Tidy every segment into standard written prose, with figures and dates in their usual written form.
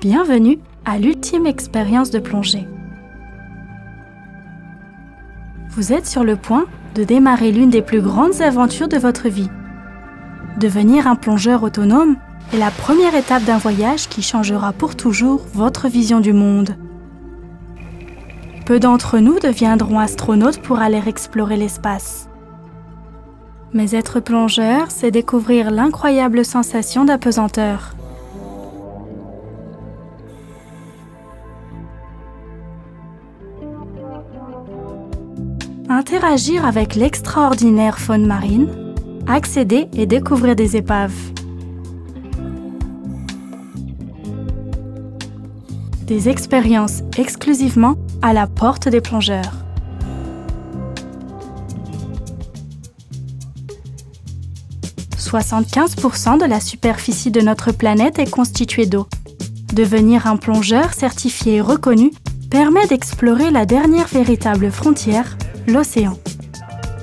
Bienvenue à l'ultime expérience de plongée. Vous êtes sur le point de démarrer l'une des plus grandes aventures de votre vie. Devenir un plongeur autonome est la première étape d'un voyage qui changera pour toujours votre vision du monde. Peu d'entre nous deviendront astronautes pour aller explorer l'espace. Mais être plongeur, c'est découvrir l'incroyable sensation d'apesanteur. Interagir avec l'extraordinaire faune marine, accéder et découvrir des épaves. Des expériences exclusivement à la porte des plongeurs. « 75% de la superficie de notre planète est constituée d'eau. Devenir un plongeur certifié et reconnu permet d'explorer la dernière véritable frontière, l'océan.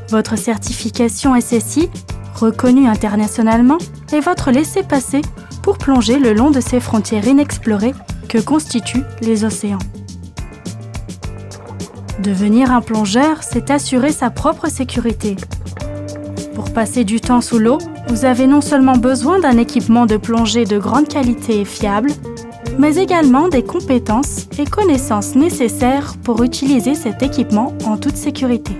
Votre certification SSI, reconnue internationalement, est votre laissez-passer pour plonger le long de ces frontières inexplorées que constituent les océans. Devenir un plongeur, c'est assurer sa propre sécurité. Pour passer du temps sous l'eau, vous avez non seulement besoin d'un équipement de plongée de grande qualité et fiable, mais également des compétences et connaissances nécessaires pour utiliser cet équipement en toute sécurité.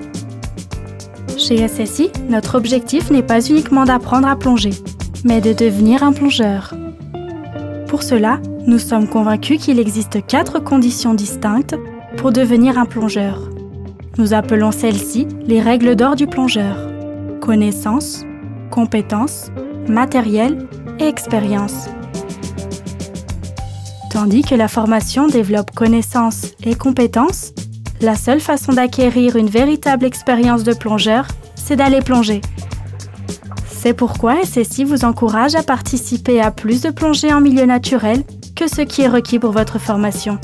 Chez SSI, notre objectif n'est pas uniquement d'apprendre à plonger, mais de devenir un plongeur. Pour cela, nous sommes convaincus qu'il existe 4 conditions distinctes pour devenir un plongeur. Nous appelons celles-ci les règles d'or du plongeur: connaissances, compétences, matériel et expérience. Tandis que la formation développe connaissances et compétences, la seule façon d'acquérir une véritable expérience de plongeur, c'est d'aller plonger. C'est pourquoi SSI vous encourage à participer à plus de plongées en milieu naturel que ce qui est requis pour votre formation.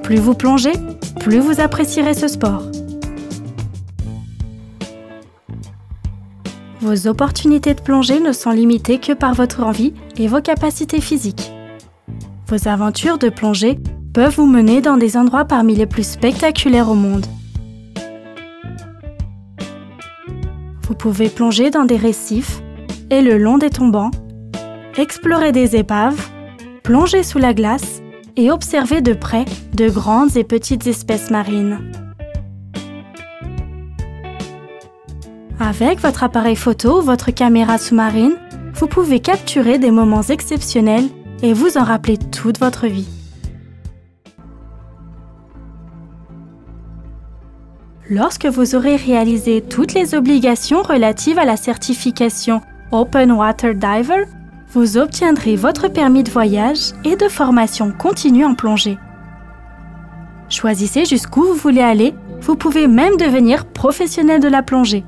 Plus vous plongez, plus vous apprécierez ce sport. Vos opportunités de plongée ne sont limitées que par votre envie et vos capacités physiques. Vos aventures de plongée peuvent vous mener dans des endroits parmi les plus spectaculaires au monde. Vous pouvez plonger dans des récifs et le long des tombants, explorer des épaves, plonger sous la glace et observer de près de grandes et petites espèces marines. Avec votre appareil photo ou votre caméra sous-marine, vous pouvez capturer des moments exceptionnels et vous en rappeler toute votre vie. Lorsque vous aurez réalisé toutes les obligations relatives à la certification Open Water Diver, vous obtiendrez votre permis de voyage et de formation continue en plongée. Choisissez jusqu'où vous voulez aller, vous pouvez même devenir professionnel de la plongée.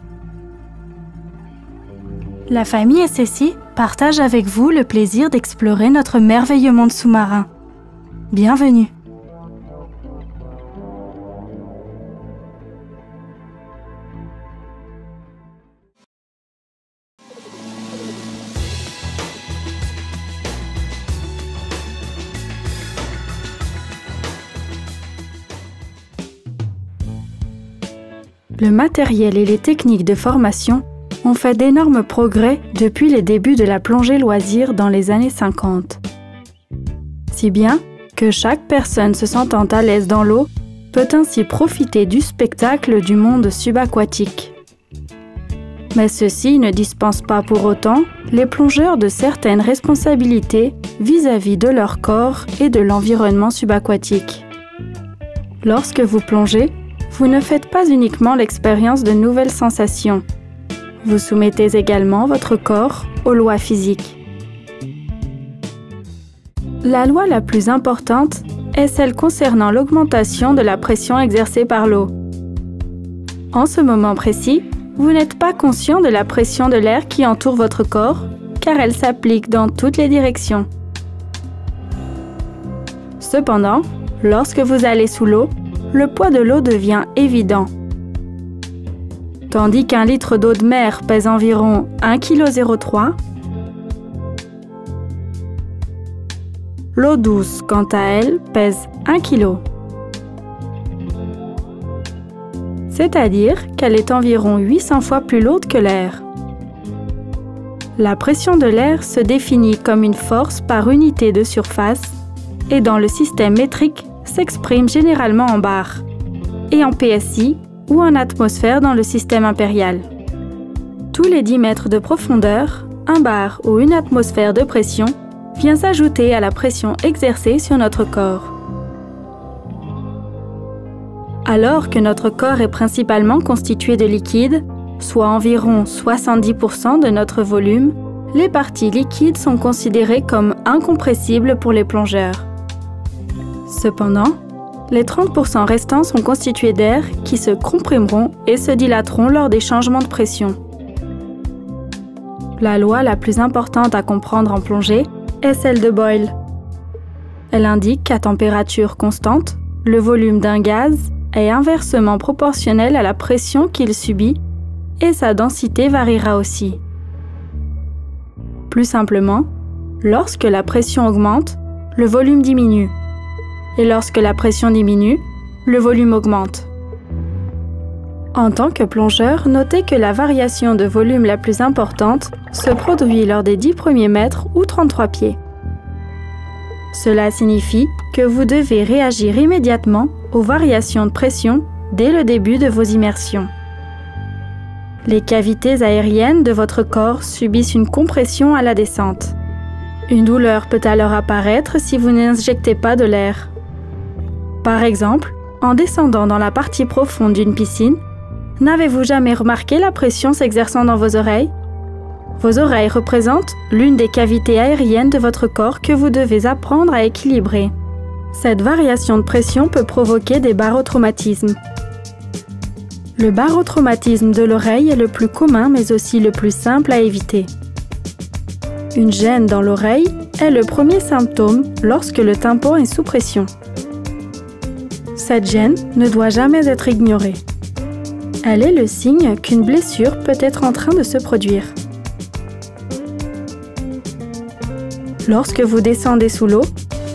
La famille SSI partage avec vous le plaisir d'explorer notre merveilleux monde sous-marin. Bienvenue! Le matériel et les techniques de formation ont fait d'énormes progrès depuis les débuts de la plongée loisir dans les années 50. Si bien que chaque personne se sentant à l'aise dans l'eau peut ainsi profiter du spectacle du monde subaquatique. Mais ceci ne dispense pas pour autant les plongeurs de certaines responsabilités vis-à-vis de leur corps et de l'environnement subaquatique. Lorsque vous plongez, vous ne faites pas uniquement l'expérience de nouvelles sensations. Vous soumettez également votre corps aux lois physiques. La loi la plus importante est celle concernant l'augmentation de la pression exercée par l'eau. En ce moment précis, vous n'êtes pas conscient de la pression de l'air qui entoure votre corps, car elle s'applique dans toutes les directions. Cependant, lorsque vous allez sous l'eau, le poids de l'eau devient évident. Tandis qu'un litre d'eau de mer pèse environ 1,03 kg, L'eau douce, quant à elle, pèse 1 kg. C'est-à-dire qu'elle est environ 800 fois plus lourde que l'air. La pression de l'air se définit comme une force par unité de surface et dans le système métrique s'exprime généralement en bar et en PSI ou en atmosphère dans le système impérial. Tous les 10 mètres de profondeur, un bar ou une atmosphère de pression vient s'ajouter à la pression exercée sur notre corps. Alors que notre corps est principalement constitué de liquide, soit environ 70% de notre volume, les parties liquides sont considérées comme incompressibles pour les plongeurs. Cependant, les 30% restants sont constitués d'air qui se comprimeront et se dilateront lors des changements de pression. La loi la plus importante à comprendre en plongée est celle de Boyle. Elle indique qu'à température constante, le volume d'un gaz est inversement proportionnel à la pression qu'il subit et sa densité variera aussi. Plus simplement, lorsque la pression augmente, le volume diminue. Et lorsque la pression diminue, le volume augmente. En tant que plongeur, notez que la variation de volume la plus importante se produit lors des 10 premiers mètres ou 33 pieds. Cela signifie que vous devez réagir immédiatement aux variations de pression dès le début de vos immersions. Les cavités aériennes de votre corps subissent une compression à la descente. Une douleur peut alors apparaître si vous n'injectez pas de l'air. Par exemple, en descendant dans la partie profonde d'une piscine, n'avez-vous jamais remarqué la pression s'exerçant dans vos oreilles? Vos oreilles représentent l'une des cavités aériennes de votre corps que vous devez apprendre à équilibrer. Cette variation de pression peut provoquer des barotraumatismes. Le barotraumatisme de l'oreille est le plus commun mais aussi le plus simple à éviter. Une gêne dans l'oreille est le premier symptôme lorsque le tympan est sous pression. Cette gêne ne doit jamais être ignorée. Elle est le signe qu'une blessure peut être en train de se produire. Lorsque vous descendez sous l'eau,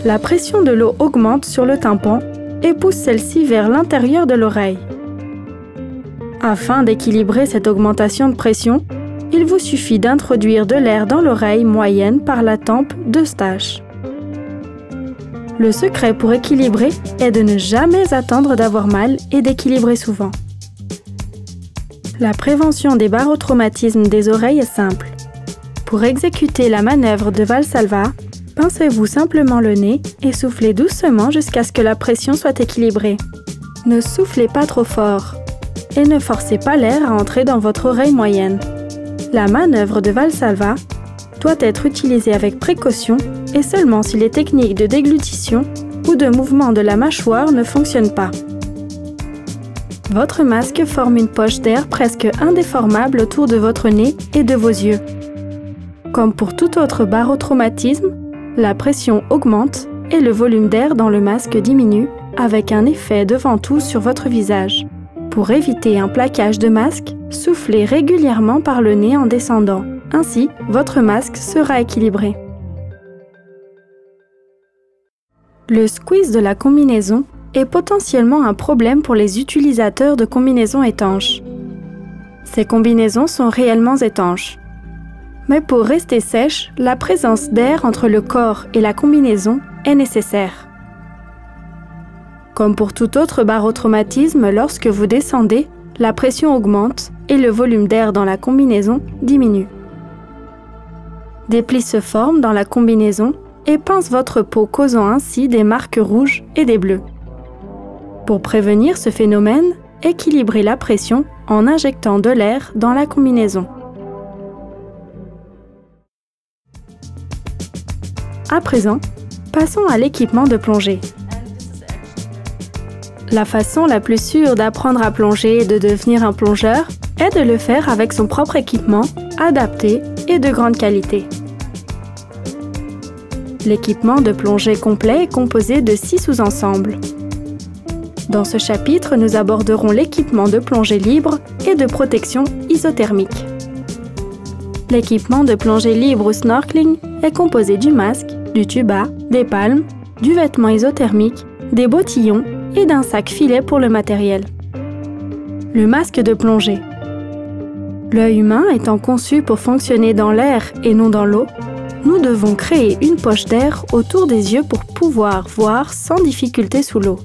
la pression de l'eau augmente sur le tympan et pousse celle-ci vers l'intérieur de l'oreille. Afin d'équilibrer cette augmentation de pression, il vous suffit d'introduire de l'air dans l'oreille moyenne par la tempe d'Eustache. Le secret pour équilibrer est de ne jamais attendre d'avoir mal et d'équilibrer souvent. La prévention des barotraumatismes des oreilles est simple. Pour exécuter la manœuvre de Valsalva, pincez-vous simplement le nez et soufflez doucement jusqu'à ce que la pression soit équilibrée. Ne soufflez pas trop fort et ne forcez pas l'air à entrer dans votre oreille moyenne. La manœuvre de Valsalva doit être utilisée avec précaution et seulement si les techniques de déglutition ou de mouvement de la mâchoire ne fonctionnent pas. Votre masque forme une poche d'air presque indéformable autour de votre nez et de vos yeux. Comme pour tout autre barotraumatisme, la pression augmente et le volume d'air dans le masque diminue avec un effet de ventouse sur votre visage. Pour éviter un plaquage de masque, soufflez régulièrement par le nez en descendant. Ainsi, votre masque sera équilibré. Le squeeze de la combinaison est potentiellement un problème pour les utilisateurs de combinaisons étanches. Ces combinaisons sont réellement étanches. Mais pour rester sèche, la présence d'air entre le corps et la combinaison est nécessaire. Comme pour tout autre barotraumatisme, lorsque vous descendez, la pression augmente et le volume d'air dans la combinaison diminue. Des plis se forment dans la combinaison et pincent votre peau, causant ainsi des marques rouges et des bleus. Pour prévenir ce phénomène, équilibrez la pression en injectant de l'air dans la combinaison. À présent, passons à l'équipement de plongée. La façon la plus sûre d'apprendre à plonger et de devenir un plongeur est de le faire avec son propre équipement, adapté et de grande qualité. L'équipement de plongée complet est composé de 6 sous-ensembles. Dans ce chapitre, nous aborderons l'équipement de plongée libre et de protection isothermique. L'équipement de plongée libre ou snorkeling est composé du masque, du tuba, des palmes, du vêtement isothermique, des bottillons et d'un sac filet pour le matériel. Le masque de plongée. L'œil humain étant conçu pour fonctionner dans l'air et non dans l'eau, nous devons créer une poche d'air autour des yeux pour pouvoir voir sans difficulté sous l'eau.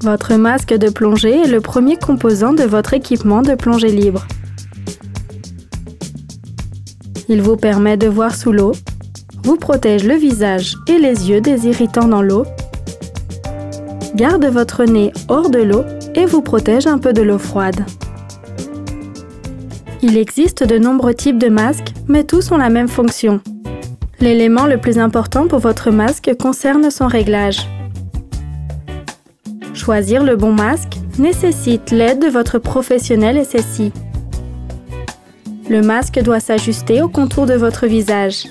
Votre masque de plongée est le premier composant de votre équipement de plongée libre. Il vous permet de voir sous l'eau, vous protège le visage et les yeux des irritants dans l'eau, garde votre nez hors de l'eau et vous protège un peu de l'eau froide. Il existe de nombreux types de masques, mais tous ont la même fonction. L'élément le plus important pour votre masque concerne son réglage. Choisir le bon masque nécessite l'aide de votre professionnel SSI. Le masque doit s'ajuster au contour de votre visage.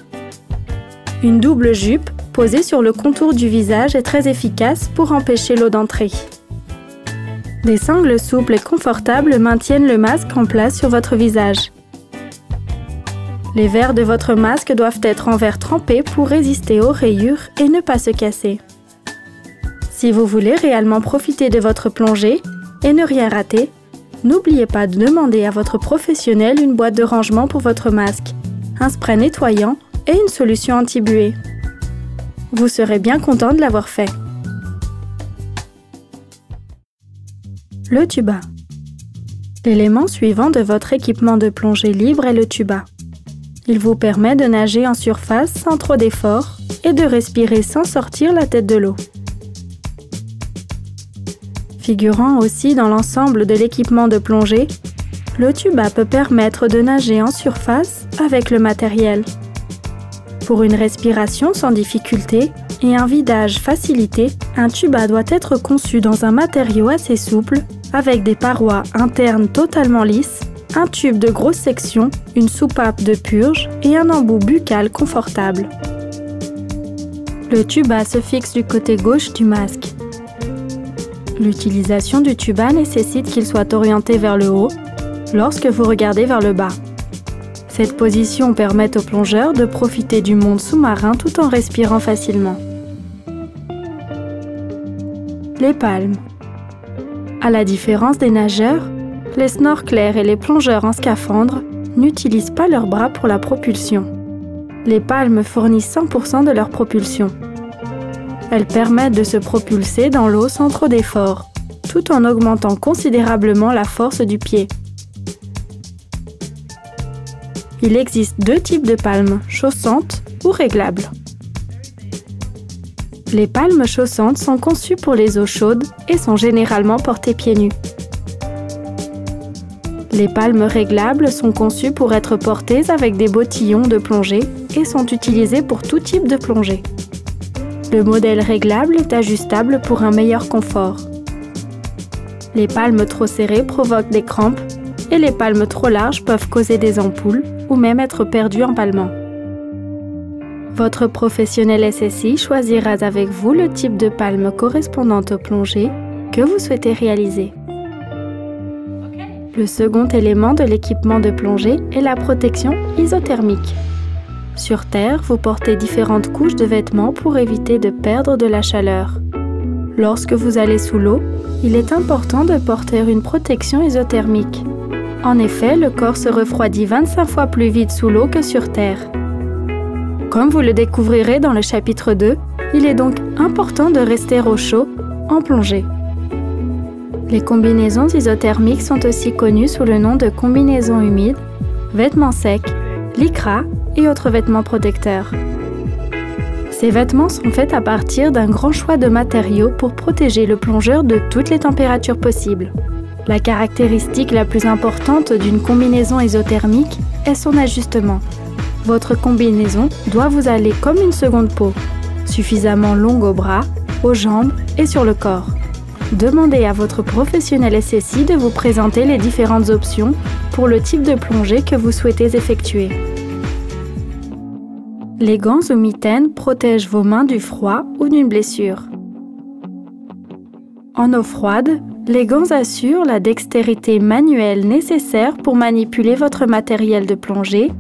Une double jupe posée sur le contour du visage est très efficace pour empêcher l'eau d'entrer. Des sangles souples et confortables maintiennent le masque en place sur votre visage. Les verres de votre masque doivent être en verre trempé pour résister aux rayures et ne pas se casser. Si vous voulez réellement profiter de votre plongée et ne rien rater, n'oubliez pas de demander à votre professionnel une boîte de rangement pour votre masque, un spray nettoyant et une solution anti-buée. Vous serez bien content de l'avoir fait. Le tuba. L'élément suivant de votre équipement de plongée libre est le tuba. Il vous permet de nager en surface sans trop d'efforts et de respirer sans sortir la tête de l'eau. Figurant aussi dans l'ensemble de l'équipement de plongée, le tuba peut permettre de nager en surface avec le matériel. Pour une respiration sans difficulté et un vidage facilité, un tuba doit être conçu dans un matériau assez souple, avec des parois internes totalement lisses, un tube de grosse section, une soupape de purge et un embout buccal confortable. Le tuba se fixe du côté gauche du masque. L'utilisation du tuba nécessite qu'il soit orienté vers le haut lorsque vous regardez vers le bas. Cette position permet au plongeur de profiter du monde sous-marin tout en respirant facilement. Les palmes. À la différence des nageurs, les snorkelers et les plongeurs en scaphandre n'utilisent pas leurs bras pour la propulsion. Les palmes fournissent 100% de leur propulsion. Elles permettent de se propulser dans l'eau sans trop d'efforts, tout en augmentant considérablement la force du pied. Il existe deux types de palmes, chaussantes ou réglables. Les palmes chaussantes sont conçues pour les eaux chaudes et sont généralement portées pieds nus. Les palmes réglables sont conçues pour être portées avec des bottillons de plongée et sont utilisées pour tout type de plongée. Le modèle réglable est ajustable pour un meilleur confort. Les palmes trop serrées provoquent des crampes et les palmes trop larges peuvent causer des ampoules ou même être perdues en palmant. Votre professionnel SSI choisira avec vous le type de palme correspondante aux plongées que vous souhaitez réaliser. Le second élément de l'équipement de plongée est la protection isothermique. Sur Terre, vous portez différentes couches de vêtements pour éviter de perdre de la chaleur. Lorsque vous allez sous l'eau, il est important de porter une protection isothermique. En effet, le corps se refroidit 25 fois plus vite sous l'eau que sur Terre. Comme vous le découvrirez dans le chapitre 2, il est donc important de rester au chaud en plongée. Les combinaisons isothermiques sont aussi connues sous le nom de combinaisons humides, vêtements secs, lycra et autres vêtements protecteurs. Ces vêtements sont faits à partir d'un grand choix de matériaux pour protéger le plongeur de toutes les températures possibles. La caractéristique la plus importante d'une combinaison isothermique est son ajustement. Votre combinaison doit vous aller comme une seconde peau, suffisamment longue aux bras, aux jambes et sur le corps. Demandez à votre professionnel SSI de vous présenter les différentes options pour le type de plongée que vous souhaitez effectuer. Les gants ou mitaines protègent vos mains du froid ou d'une blessure. En eau froide, les gants assurent la dextérité manuelle nécessaire pour manipuler votre matériel de plongée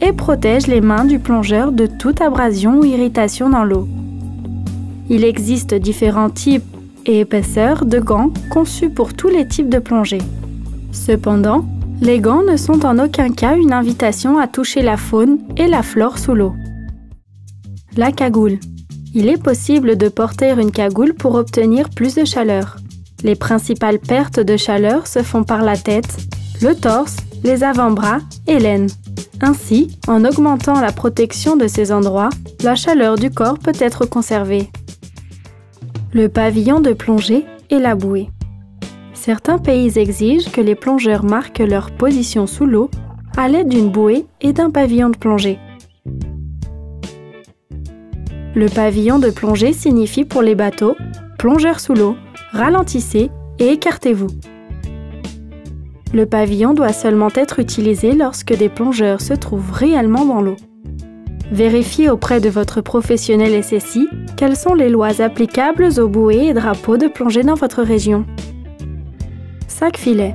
et protège les mains du plongeur de toute abrasion ou irritation dans l'eau. Il existe différents types et épaisseurs de gants conçus pour tous les types de plongée. Cependant, les gants ne sont en aucun cas une invitation à toucher la faune et la flore sous l'eau. La cagoule. Il est possible de porter une cagoule pour obtenir plus de chaleur. Les principales pertes de chaleur se font par la tête, le torse, les avant-bras et l'aine. Ainsi, en augmentant la protection de ces endroits, la chaleur du corps peut être conservée. Le pavillon de plongée et la bouée. Certains pays exigent que les plongeurs marquent leur position sous l'eau à l'aide d'une bouée et d'un pavillon de plongée. Le pavillon de plongée signifie pour les bateaux « plongeurs sous l'eau », ralentissez et écartez-vous. Le pavillon doit seulement être utilisé lorsque des plongeurs se trouvent réellement dans l'eau. Vérifiez auprès de votre professionnel SSI quelles sont les lois applicables aux bouées et drapeaux de plongée dans votre région. Sac-filet.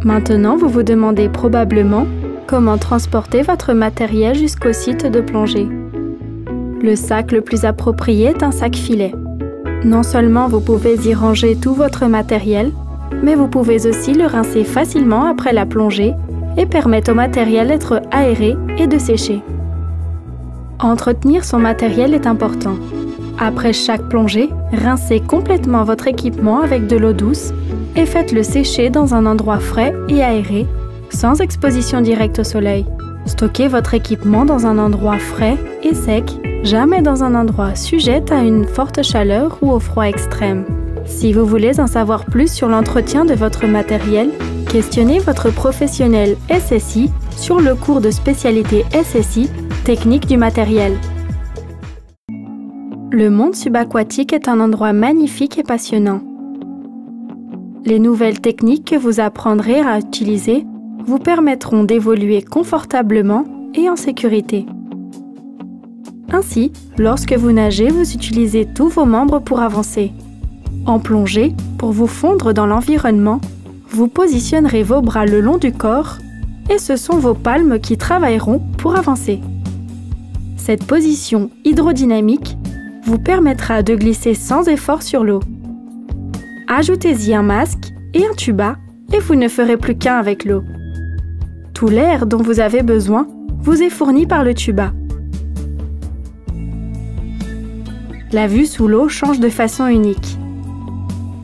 Maintenant, vous vous demandez probablement comment transporter votre matériel jusqu'au site de plongée. Le sac le plus approprié est un sac-filet. Non seulement vous pouvez y ranger tout votre matériel, mais vous pouvez aussi le rincer facilement après la plongée et permettre au matériel d'être aéré et de sécher. Entretenir son matériel est important. Après chaque plongée, rincez complètement votre équipement avec de l'eau douce et faites-le sécher dans un endroit frais et aéré, sans exposition directe au soleil. Stockez votre équipement dans un endroit frais et sec, jamais dans un endroit sujet à une forte chaleur ou au froid extrême. Si vous voulez en savoir plus sur l'entretien de votre matériel, questionnez votre professionnel SSI sur le cours de spécialité SSI, technique du matériel. Le monde subaquatique est un endroit magnifique et passionnant. Les nouvelles techniques que vous apprendrez à utiliser vous permettront d'évoluer confortablement et en sécurité. Ainsi, lorsque vous nagez, vous utilisez tous vos membres pour avancer. En plongée, pour vous fondre dans l'environnement, vous positionnerez vos bras le long du corps et ce sont vos palmes qui travailleront pour avancer. Cette position hydrodynamique vous permettra de glisser sans effort sur l'eau. Ajoutez-y un masque et un tuba et vous ne ferez plus qu'un avec l'eau. Tout l'air dont vous avez besoin vous est fourni par le tuba. La vue sous l'eau change de façon unique.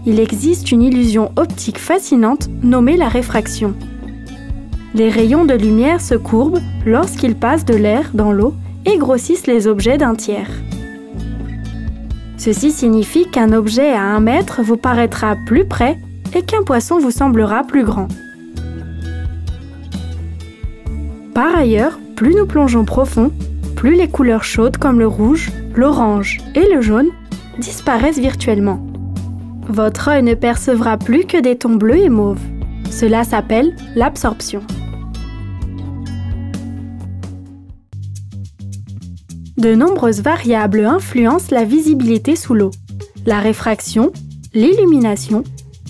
Il existe une illusion optique fascinante nommée la réfraction. Les rayons de lumière se courbent lorsqu'ils passent de l'air dans l'eau et grossissent les objets d'un tiers. Ceci signifie qu'un objet à 1 mètre vous paraîtra plus près et qu'un poisson vous semblera plus grand. Par ailleurs, plus nous plongeons profond, plus les couleurs chaudes comme le rouge, l'orange et le jaune disparaissent virtuellement. Votre œil ne percevra plus que des tons bleus et mauves. Cela s'appelle l'absorption. De nombreuses variables influencent la visibilité sous l'eau. La réfraction, l'illumination,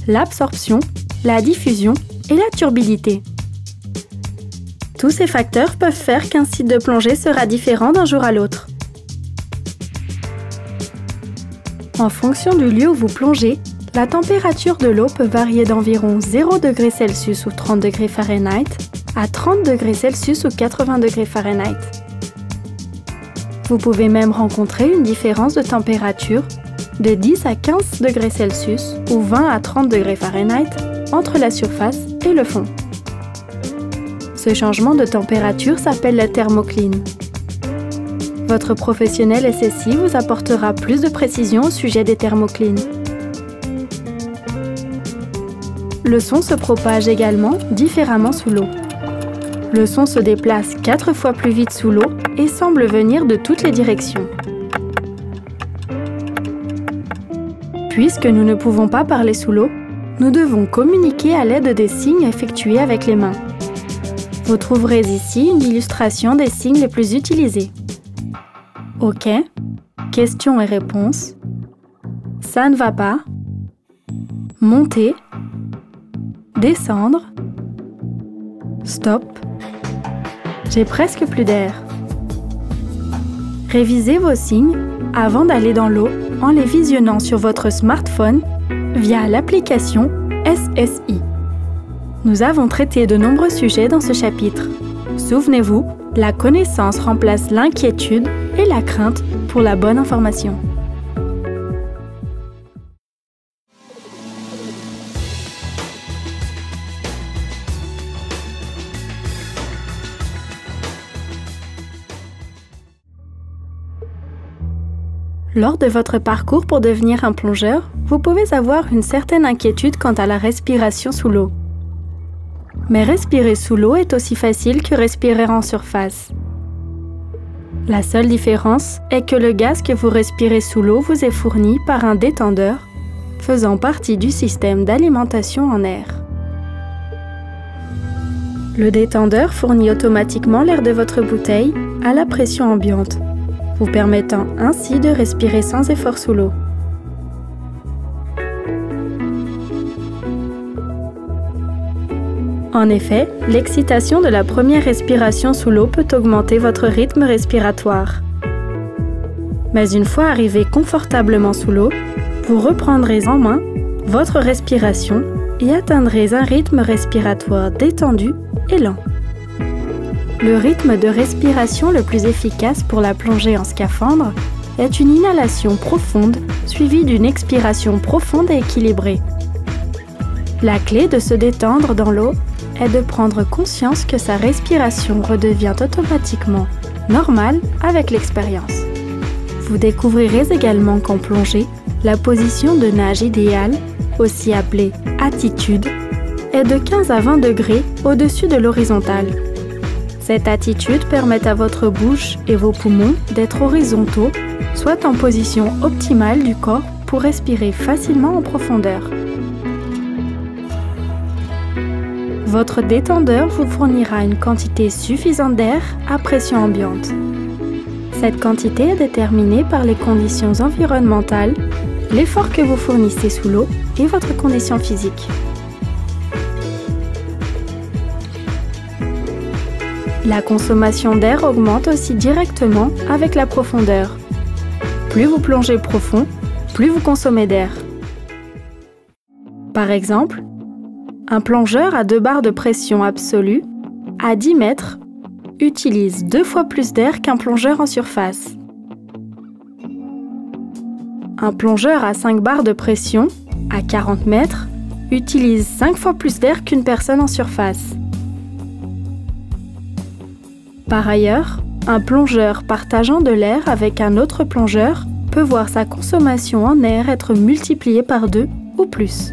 l'absorption, la diffusion et la turbidité. Tous ces facteurs peuvent faire qu'un site de plongée sera différent d'un jour à l'autre. En fonction du lieu où vous plongez, la température de l'eau peut varier d'environ 0 degrés Celsius ou 30 degrés Fahrenheit à 30 degrés Celsius ou 80 degrés Fahrenheit. Vous pouvez même rencontrer une différence de température de 10 à 15 degrés Celsius ou 20 à 30 degrés Fahrenheit entre la surface et le fond. Ce changement de température s'appelle la thermocline. Votre professionnel SSI vous apportera plus de précision au sujet des thermoclines. Le son se propage également différemment sous l'eau. Le son se déplace 4 fois plus vite sous l'eau et semble venir de toutes les directions. Puisque nous ne pouvons pas parler sous l'eau, nous devons communiquer à l'aide des signes effectués avec les mains. Vous trouverez ici une illustration des signes les plus utilisés. OK, questions et réponses, ça ne va pas, monter, descendre, stop, J'ai presque plus d'air. Révisez vos signes avant d'aller dans l'eau en les visionnant sur votre smartphone via l'application SSI. Nous avons traité de nombreux sujets dans ce chapitre. Souvenez-vous, la connaissance remplace l'inquiétude et la crainte pour la bonne information. Lors de votre parcours pour devenir un plongeur, vous pouvez avoir une certaine inquiétude quant à la respiration sous l'eau. Mais respirer sous l'eau est aussi facile que respirer en surface. La seule différence est que le gaz que vous respirez sous l'eau vous est fourni par un détendeur, faisant partie du système d'alimentation en air. Le détendeur fournit automatiquement l'air de votre bouteille à la pression ambiante, vous permettant ainsi de respirer sans effort sous l'eau. En effet, l'excitation de la première respiration sous l'eau peut augmenter votre rythme respiratoire. Mais une fois arrivé confortablement sous l'eau, vous reprendrez en main votre respiration et atteindrez un rythme respiratoire détendu et lent. Le rythme de respiration le plus efficace pour la plongée en scaphandre est une inhalation profonde suivie d'une expiration profonde et équilibrée. La clé de se détendre dans l'eau est de prendre conscience que sa respiration redevient automatiquement normale avec l'expérience. Vous découvrirez également qu'en plongée, la position de nage idéale, aussi appelée attitude, est de 15 à 20 degrés au-dessus de l'horizontale. Cette attitude permet à votre bouche et vos poumons d'être horizontaux, soit en position optimale du corps pour respirer facilement en profondeur. Votre détendeur vous fournira une quantité suffisante d'air à pression ambiante. Cette quantité est déterminée par les conditions environnementales, l'effort que vous fournissez sous l'eau et votre condition physique. La consommation d'air augmente aussi directement avec la profondeur. Plus vous plongez profond, plus vous consommez d'air. Par exemple, un plongeur à 2 bars de pression absolue, à 10 mètres, utilise 2 fois plus d'air qu'un plongeur en surface. Un plongeur à 5 bars de pression, à 40 mètres, utilise 5 fois plus d'air qu'une personne en surface. Par ailleurs, un plongeur partageant de l'air avec un autre plongeur peut voir sa consommation en air être multipliée par 2 ou plus.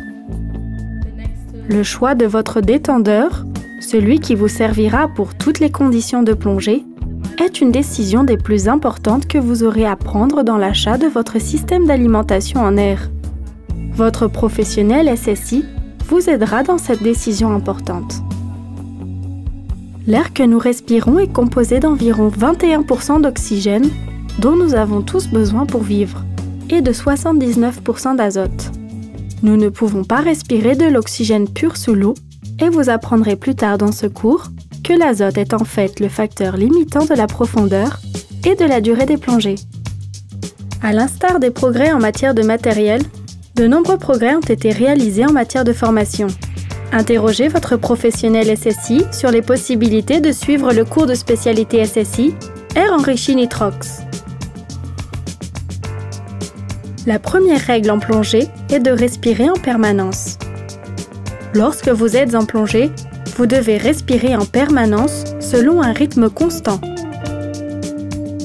Le choix de votre détendeur, celui qui vous servira pour toutes les conditions de plongée, est une décision des plus importantes que vous aurez à prendre dans l'achat de votre système d'alimentation en air. Votre professionnel SSI vous aidera dans cette décision importante. L'air que nous respirons est composé d'environ 21% d'oxygène, dont nous avons tous besoin pour vivre, et de 79% d'azote. Nous ne pouvons pas respirer de l'oxygène pur sous l'eau, et vous apprendrez plus tard dans ce cours que l'azote est en fait le facteur limitant de la profondeur et de la durée des plongées. À l'instar des progrès en matière de matériel, de nombreux progrès ont été réalisés en matière de formation. Interrogez votre professionnel SSI sur les possibilités de suivre le cours de spécialité SSI Air enrichi nitrox. La première règle en plongée est de respirer en permanence. Lorsque vous êtes en plongée, vous devez respirer en permanence selon un rythme constant.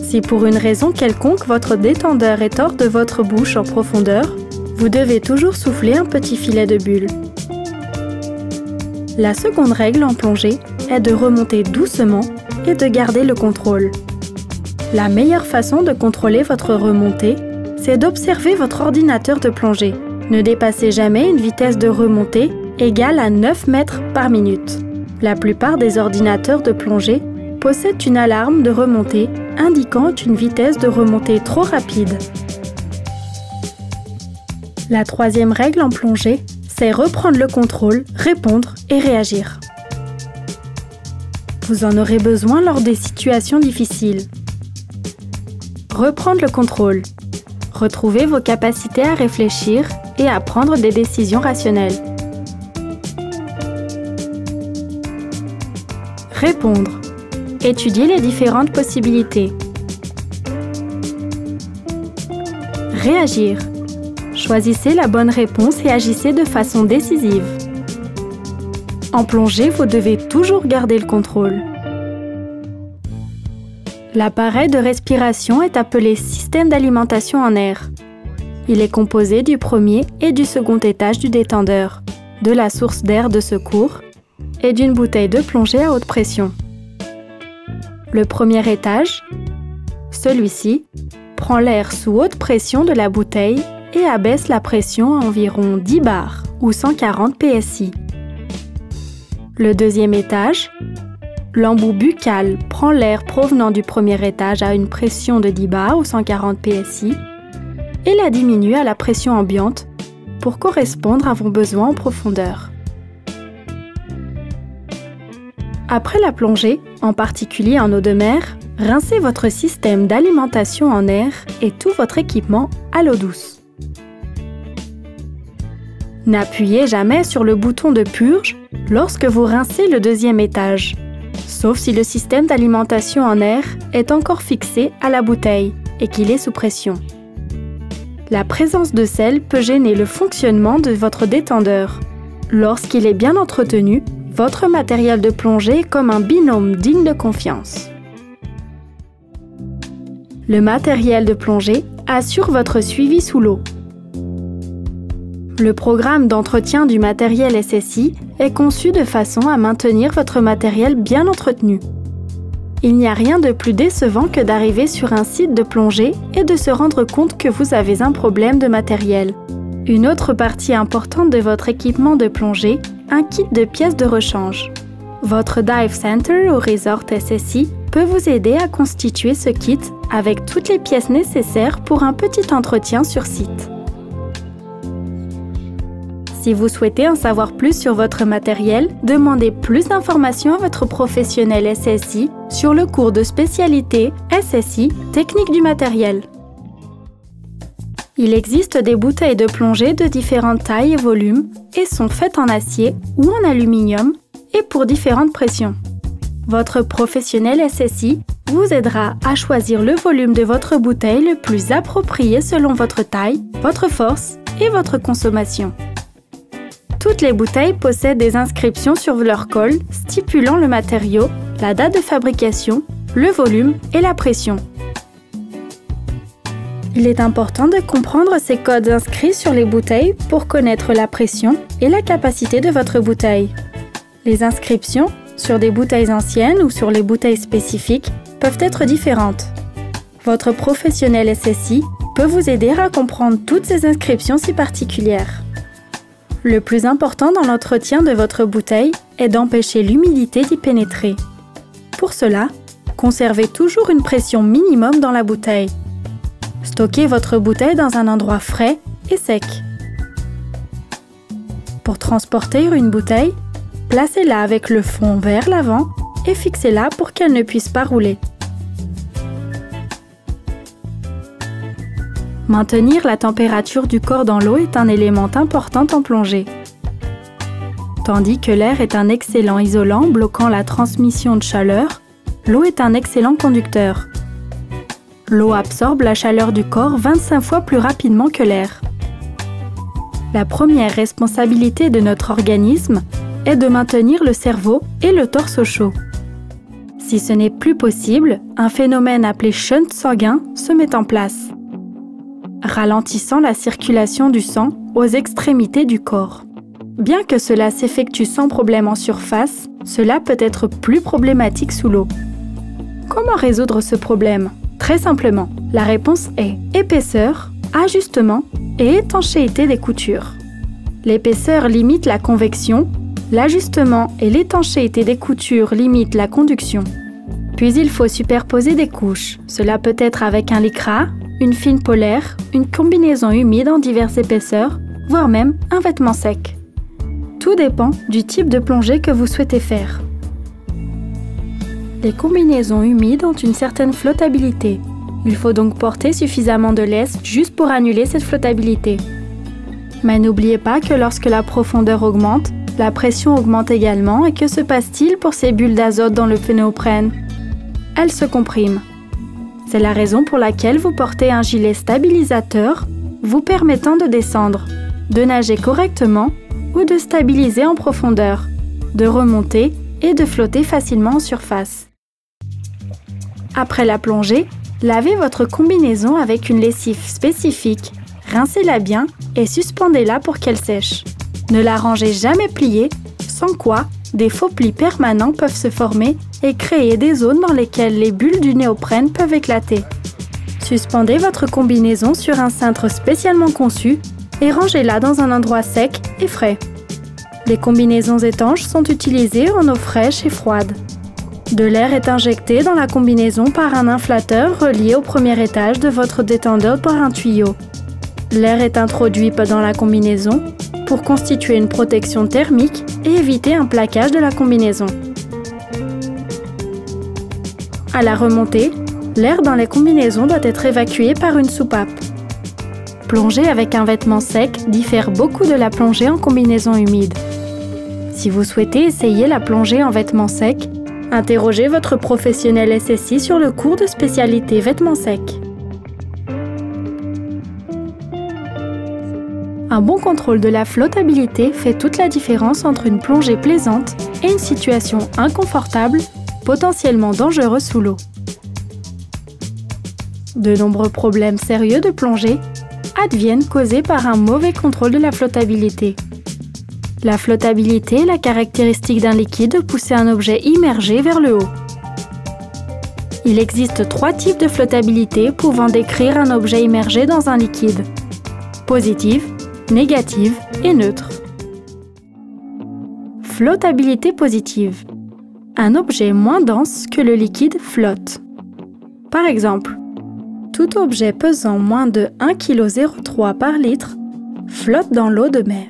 Si pour une raison quelconque votre détendeur est hors de votre bouche en profondeur, vous devez toujours souffler un petit filet de bulles. La seconde règle en plongée est de remonter doucement et de garder le contrôle. La meilleure façon de contrôler votre remontée, c'est d'observer votre ordinateur de plongée. Ne dépassez jamais une vitesse de remontée égale à 9 mètres par minute. La plupart des ordinateurs de plongée possèdent une alarme de remontée indiquant une vitesse de remontée trop rapide. La troisième règle en plongée, c'est reprendre le contrôle, répondre et réagir. Vous en aurez besoin lors des situations difficiles. Reprendre le contrôle. Retrouvez vos capacités à réfléchir et à prendre des décisions rationnelles. Répondre. Étudiez les différentes possibilités. Réagir. Choisissez la bonne réponse et agissez de façon décisive. En plongée, vous devez toujours garder le contrôle. L'appareil de respiration est appelé système d'alimentation en air. Il est composé du premier et du second étage du détendeur, de la source d'air de secours et d'une bouteille de plongée à haute pression. Le premier étage, celui-ci, prend l'air sous haute pression de la bouteille et abaisse la pression à environ 10 bars ou 140 PSI. Le deuxième étage, l'embout buccal prend l'air provenant du premier étage à une pression de 10 bars ou 140 PSI et la diminue à la pression ambiante pour correspondre à vos besoins en profondeur. Après la plongée, en particulier en eau de mer, rincez votre système d'alimentation en air et tout votre équipement à l'eau douce. N'appuyez jamais sur le bouton de purge lorsque vous rincez le deuxième étage, sauf si le système d'alimentation en air est encore fixé à la bouteille et qu'il est sous pression. La présence de sel peut gêner le fonctionnement de votre détendeur. Lorsqu'il est bien entretenu, votre matériel de plongée est comme un binôme digne de confiance. Le matériel de plongée assure votre suivi sous l'eau. Le programme d'entretien du matériel SSI est conçu de façon à maintenir votre matériel bien entretenu. Il n'y a rien de plus décevant que d'arriver sur un site de plongée et de se rendre compte que vous avez un problème de matériel. Une autre partie importante de votre équipement de plongée, un kit de pièces de rechange. Votre Dive Center ou Resort SSI peut vous aider à constituer ce kit avec toutes les pièces nécessaires pour un petit entretien sur site. Si vous souhaitez en savoir plus sur votre matériel, demandez plus d'informations à votre professionnel SSI sur le cours de spécialité SSI Technique du matériel. Il existe des bouteilles de plongée de différentes tailles et volumes et sont faites en acier ou en aluminium et pour différentes pressions. Votre professionnel SSI vous aidera à choisir le volume de votre bouteille le plus approprié selon votre taille, votre force et votre consommation. Toutes les bouteilles possèdent des inscriptions sur leur col stipulant le matériau, la date de fabrication, le volume et la pression. Il est important de comprendre ces codes inscrits sur les bouteilles pour connaître la pression et la capacité de votre bouteille. Les inscriptions sur des bouteilles anciennes ou sur les bouteilles spécifiques peuvent être différentes. Votre professionnel SSI peut vous aider à comprendre toutes ces inscriptions si particulières. Le plus important dans l'entretien de votre bouteille est d'empêcher l'humidité d'y pénétrer. Pour cela, conservez toujours une pression minimum dans la bouteille. Stockez votre bouteille dans un endroit frais et sec. Pour transporter une bouteille, placez-la avec le fond vers l'avant et fixez-la pour qu'elle ne puisse pas rouler. Maintenir la température du corps dans l'eau est un élément important en plongée. Tandis que l'air est un excellent isolant bloquant la transmission de chaleur, l'eau est un excellent conducteur. L'eau absorbe la chaleur du corps 25 fois plus rapidement que l'air. La première responsabilité de notre organisme est de maintenir le cerveau et le torse chaud. Si ce n'est plus possible, un phénomène appelé shunt sanguin se met en place, ralentissant la circulation du sang aux extrémités du corps. Bien que cela s'effectue sans problème en surface, cela peut être plus problématique sous l'eau. Comment résoudre ce problème ? Très simplement, la réponse est épaisseur, ajustement et étanchéité des coutures. L'épaisseur limite la convection, l'ajustement et l'étanchéité des coutures limitent la conduction. Puis il faut superposer des couches. Cela peut être avec un lycra, une fine polaire, une combinaison humide en diverses épaisseurs, voire même un vêtement sec. Tout dépend du type de plongée que vous souhaitez faire. Les combinaisons humides ont une certaine flottabilité. Il faut donc porter suffisamment de lest juste pour annuler cette flottabilité. Mais n'oubliez pas que lorsque la profondeur augmente, la pression augmente également et que se passe-t-il pour ces bulles d'azote dans le néoprène? Elles se compriment. C'est la raison pour laquelle vous portez un gilet stabilisateur vous permettant de descendre, de nager correctement ou de stabiliser en profondeur, de remonter et de flotter facilement en surface. Après la plongée, lavez votre combinaison avec une lessive spécifique, rincez-la bien et suspendez-la pour qu'elle sèche. Ne la rangez jamais pliée, sans quoi des faux plis permanents peuvent se former et créer des zones dans lesquelles les bulles du néoprène peuvent éclater. Suspendez votre combinaison sur un cintre spécialement conçu et rangez-la dans un endroit sec et frais. Les combinaisons étanches sont utilisées en eau fraîche et froide. De l'air est injecté dans la combinaison par un inflateur relié au premier étage de votre détendeur par un tuyau. L'air est introduit dans la combinaison pour constituer une protection thermique et éviter un plaquage de la combinaison. À la remontée, l'air dans les combinaisons doit être évacué par une soupape. Plonger avec un vêtement sec diffère beaucoup de la plongée en combinaison humide. Si vous souhaitez essayer la plongée en vêtement sec, interrogez votre professionnel SSI sur le cours de spécialité vêtements secs. Un bon contrôle de la flottabilité fait toute la différence entre une plongée plaisante et une situation inconfortable, potentiellement dangereuse sous l'eau. De nombreux problèmes sérieux de plongée adviennent causés par un mauvais contrôle de la flottabilité. La flottabilité est la caractéristique d'un liquide poussant un objet immergé vers le haut. Il existe 3 types de flottabilité pouvant décrire un objet immergé dans un liquide: positive, négative et neutre. Flottabilité positive. Un objet moins dense que le liquide flotte. Par exemple, tout objet pesant moins de 1,03 kg par litre flotte dans l'eau de mer.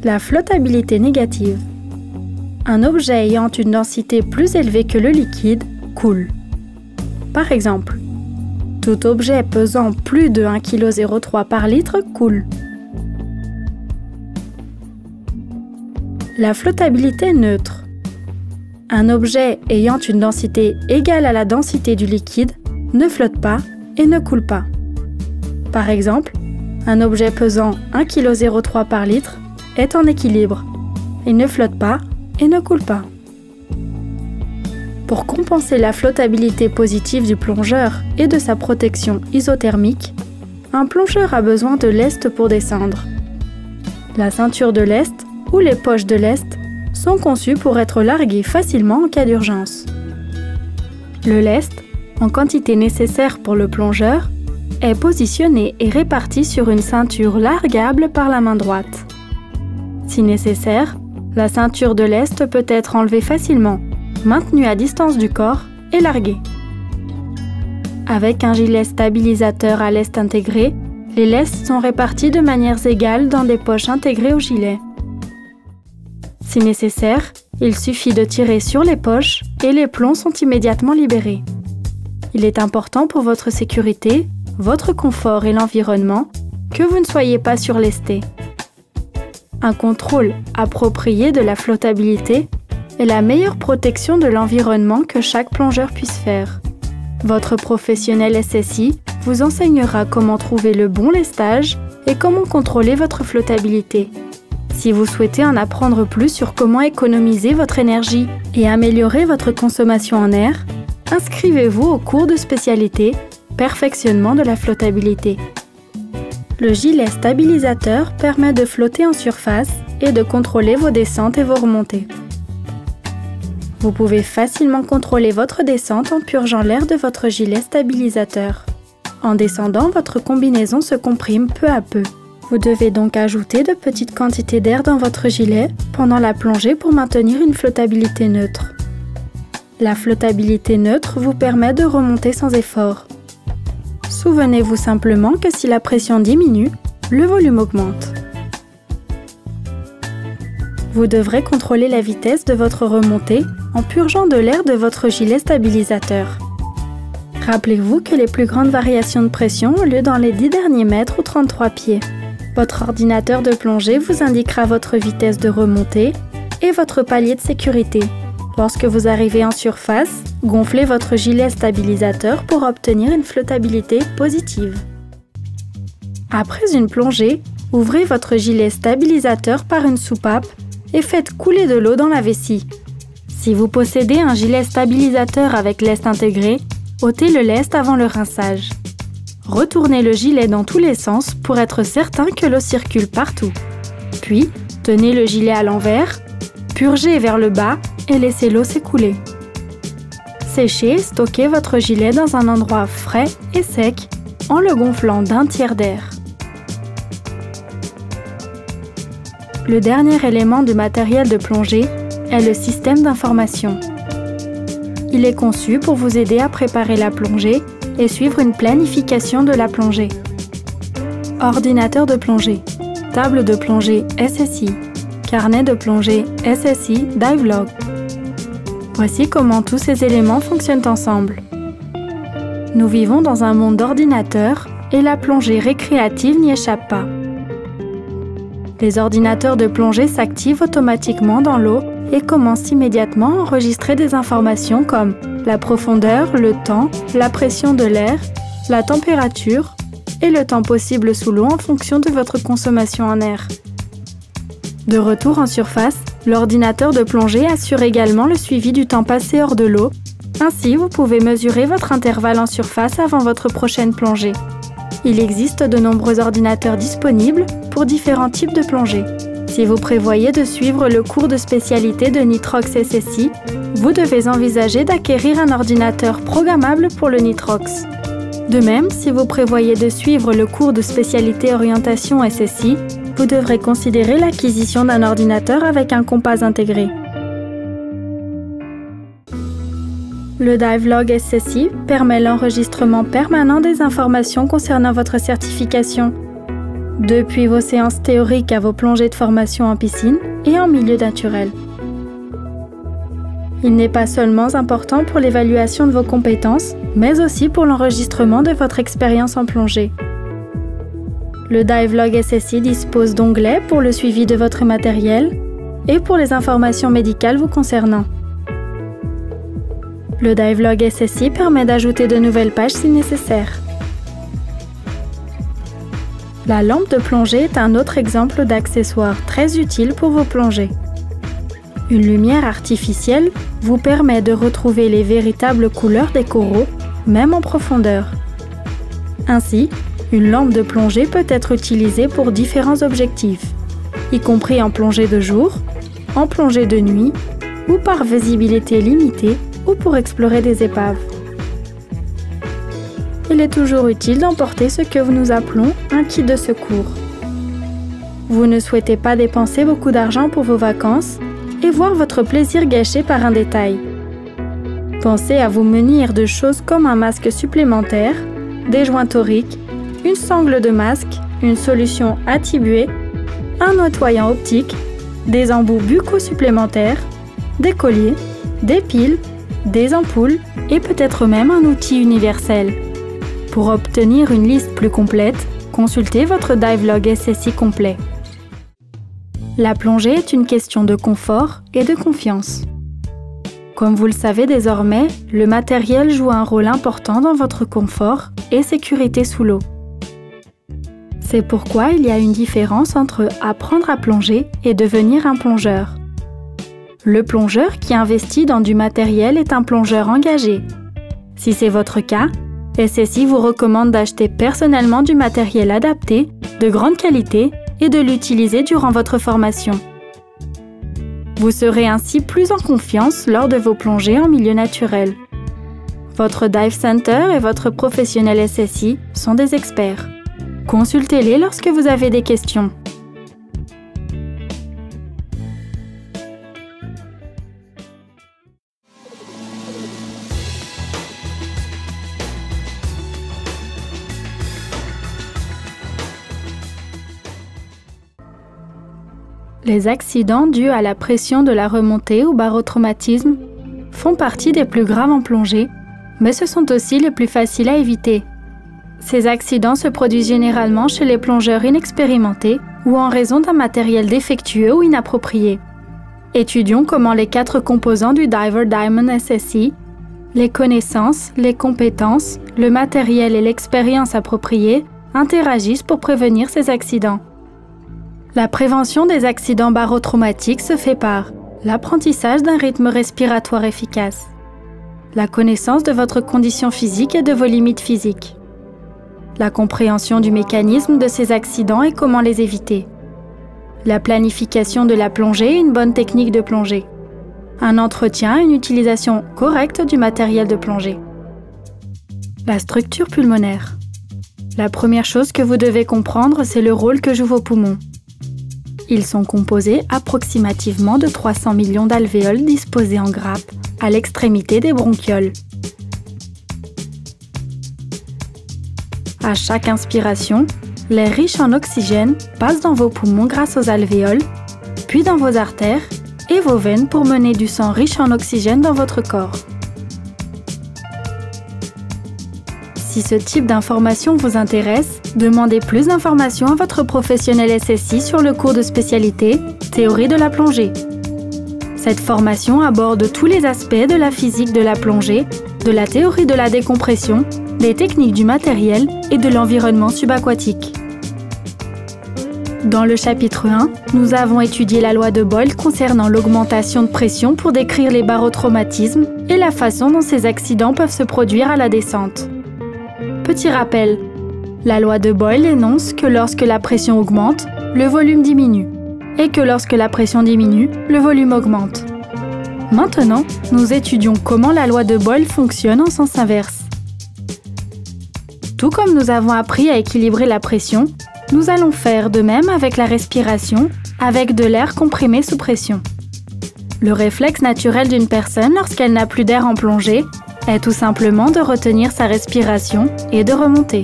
La flottabilité négative. Un objet ayant une densité plus élevée que le liquide coule. Par exemple, tout objet pesant plus de 1,03 kg par litre coule. La flottabilité neutre. Un objet ayant une densité égale à la densité du liquide ne flotte pas et ne coule pas. Par exemple, un objet pesant 1,03 kg par litre est en équilibre. Il ne flotte pas et ne coule pas. Pour compenser la flottabilité positive du plongeur et de sa protection isothermique, un plongeur a besoin de lest pour descendre. La ceinture de lest ou les poches de lest sont conçues pour être larguées facilement en cas d'urgence. Le lest, en quantité nécessaire pour le plongeur, est positionné et réparti sur une ceinture largable par la main droite. Si nécessaire, la ceinture de lest peut être enlevée facilement, maintenue à distance du corps et larguée. Avec un gilet stabilisateur à lest intégré, les lests sont répartis de manière égale dans des poches intégrées au gilet. Si nécessaire, il suffit de tirer sur les poches et les plombs sont immédiatement libérés. Il est important pour votre sécurité, votre confort et l'environnement que vous ne soyez pas surlesté. Un contrôle approprié de la flottabilité est la meilleure protection de l'environnement que chaque plongeur puisse faire. Votre professionnel SSI vous enseignera comment trouver le bon lestage et comment contrôler votre flottabilité. Si vous souhaitez en apprendre plus sur comment économiser votre énergie et améliorer votre consommation en air, inscrivez-vous au cours de spécialité Perfectionnement de la flottabilité. Le gilet stabilisateur permet de flotter en surface et de contrôler vos descentes et vos remontées. Vous pouvez facilement contrôler votre descente en purgeant l'air de votre gilet stabilisateur. En descendant, votre combinaison se comprime peu à peu. Vous devez donc ajouter de petites quantités d'air dans votre gilet pendant la plongée pour maintenir une flottabilité neutre. La flottabilité neutre vous permet de remonter sans effort. Souvenez-vous simplement que si la pression diminue, le volume augmente. Vous devrez contrôler la vitesse de votre remontée en purgeant de l'air de votre gilet stabilisateur. Rappelez-vous que les plus grandes variations de pression ont lieu dans les 10 derniers mètres ou 33 pieds. Votre ordinateur de plongée vous indiquera votre vitesse de remontée et votre palier de sécurité. Lorsque vous arrivez en surface, gonflez votre gilet stabilisateur pour obtenir une flottabilité positive. Après une plongée, ouvrez votre gilet stabilisateur par une soupape et faites couler de l'eau dans la vessie. Si vous possédez un gilet stabilisateur avec lest intégré, ôtez le lest avant le rinçage. Retournez le gilet dans tous les sens pour être certain que l'eau circule partout. Puis, tenez le gilet à l'envers, purgez vers le bas et laissez l'eau s'écouler. Séchez et stockez votre gilet dans un endroit frais et sec en le gonflant d'un tiers d'air. Le dernier élément du matériel de plongée est le système d'information. Il est conçu pour vous aider à préparer la plongée et suivre une planification de la plongée. Ordinateur de plongée, table de plongée SSI, carnet de plongée SSI Divelog. Voici comment tous ces éléments fonctionnent ensemble. Nous vivons dans un monde d'ordinateurs et la plongée récréative n'y échappe pas. Les ordinateurs de plongée s'activent automatiquement dans l'eau et commencent immédiatement à enregistrer des informations comme la profondeur, le temps, la pression de l'air, la température et le temps possible sous l'eau en fonction de votre consommation en air. De retour en surface, l'ordinateur de plongée assure également le suivi du temps passé hors de l'eau. Ainsi, vous pouvez mesurer votre intervalle en surface avant votre prochaine plongée. Il existe de nombreux ordinateurs disponibles pour différents types de plongée. Si vous prévoyez de suivre le cours de spécialité de Nitrox SSI, vous devez envisager d'acquérir un ordinateur programmable pour le Nitrox. De même, si vous prévoyez de suivre le cours de spécialité orientation SSI, vous devrez considérer l'acquisition d'un ordinateur avec un compas intégré. Le Divelog SSI permet l'enregistrement permanent des informations concernant votre certification, depuis vos séances théoriques à vos plongées de formation en piscine et en milieu naturel. Il n'est pas seulement important pour l'évaluation de vos compétences, mais aussi pour l'enregistrement de votre expérience en plongée. Le Divelog SSI dispose d'onglets pour le suivi de votre matériel et pour les informations médicales vous concernant. Le Divelog SSI permet d'ajouter de nouvelles pages si nécessaire. La lampe de plongée est un autre exemple d'accessoire très utile pour vos plongées. Une lumière artificielle vous permet de retrouver les véritables couleurs des coraux, même en profondeur. Ainsi, une lampe de plongée peut être utilisée pour différents objectifs, y compris en plongée de jour, en plongée de nuit ou par visibilité limitée ou pour explorer des épaves. Il est toujours utile d'emporter ce que nous appelons un kit de secours. Vous ne souhaitez pas dépenser beaucoup d'argent pour vos vacances et voir votre plaisir gâché par un détail. Pensez à vous munir de choses comme un masque supplémentaire, des joints toriques, une sangle de masque, une solution attibuée, un nettoyant optique, des embouts buccaux supplémentaires, des colliers, des piles, des ampoules et peut-être même un outil universel. Pour obtenir une liste plus complète, consultez votre Divelog SSI complet. La plongée est une question de confort et de confiance. Comme vous le savez désormais, le matériel joue un rôle important dans votre confort et sécurité sous l'eau. C'est pourquoi il y a une différence entre apprendre à plonger et devenir un plongeur. Le plongeur qui investit dans du matériel est un plongeur engagé. Si c'est votre cas, SSI vous recommande d'acheter personnellement du matériel adapté, de grande qualité et de l'utiliser durant votre formation. Vous serez ainsi plus en confiance lors de vos plongées en milieu naturel. Votre Dive Center et votre professionnel SSI sont des experts. Consultez-les lorsque vous avez des questions. Les accidents dus à la pression de la remontée ou barotraumatisme font partie des plus graves en plongée, mais ce sont aussi les plus faciles à éviter. Ces accidents se produisent généralement chez les plongeurs inexpérimentés ou en raison d'un matériel défectueux ou inapproprié. Étudions comment les 4 composants du Diver Diamond SSI, les connaissances, les compétences, le matériel et l'expérience appropriée, interagissent pour prévenir ces accidents. La prévention des accidents barotraumatiques se fait par l'apprentissage d'un rythme respiratoire efficace, la connaissance de votre condition physique et de vos limites physiques, la compréhension du mécanisme de ces accidents et comment les éviter, la planification de la plongée et une bonne technique de plongée, un entretien et une utilisation correcte du matériel de plongée. La structure pulmonaire. La première chose que vous devez comprendre, c'est le rôle que jouent vos poumons. Ils sont composés approximativement de 300 millions d'alvéoles disposés en grappes à l'extrémité des bronchioles. À chaque inspiration, l'air riche en oxygène passe dans vos poumons grâce aux alvéoles, puis dans vos artères et vos veines pour mener du sang riche en oxygène dans votre corps. Si ce type d'information vous intéresse, demandez plus d'informations à votre professionnel SSI sur le cours de spécialité Théorie de la plongée. Cette formation aborde tous les aspects de la physique de la plongée, de la théorie de la décompression, des techniques du matériel et de l'environnement subaquatique. Dans le chapitre 1, nous avons étudié la loi de Boyle concernant l'augmentation de pression pour décrire les barotraumatismes et la façon dont ces accidents peuvent se produire à la descente. Petit rappel, la loi de Boyle énonce que lorsque la pression augmente, le volume diminue, et que lorsque la pression diminue, le volume augmente. Maintenant, nous étudions comment la loi de Boyle fonctionne en sens inverse. Tout comme nous avons appris à équilibrer la pression, nous allons faire de même avec la respiration, avec de l'air comprimé sous pression. Le réflexe naturel d'une personne lorsqu'elle n'a plus d'air en plongée est tout simplement de retenir sa respiration et de remonter.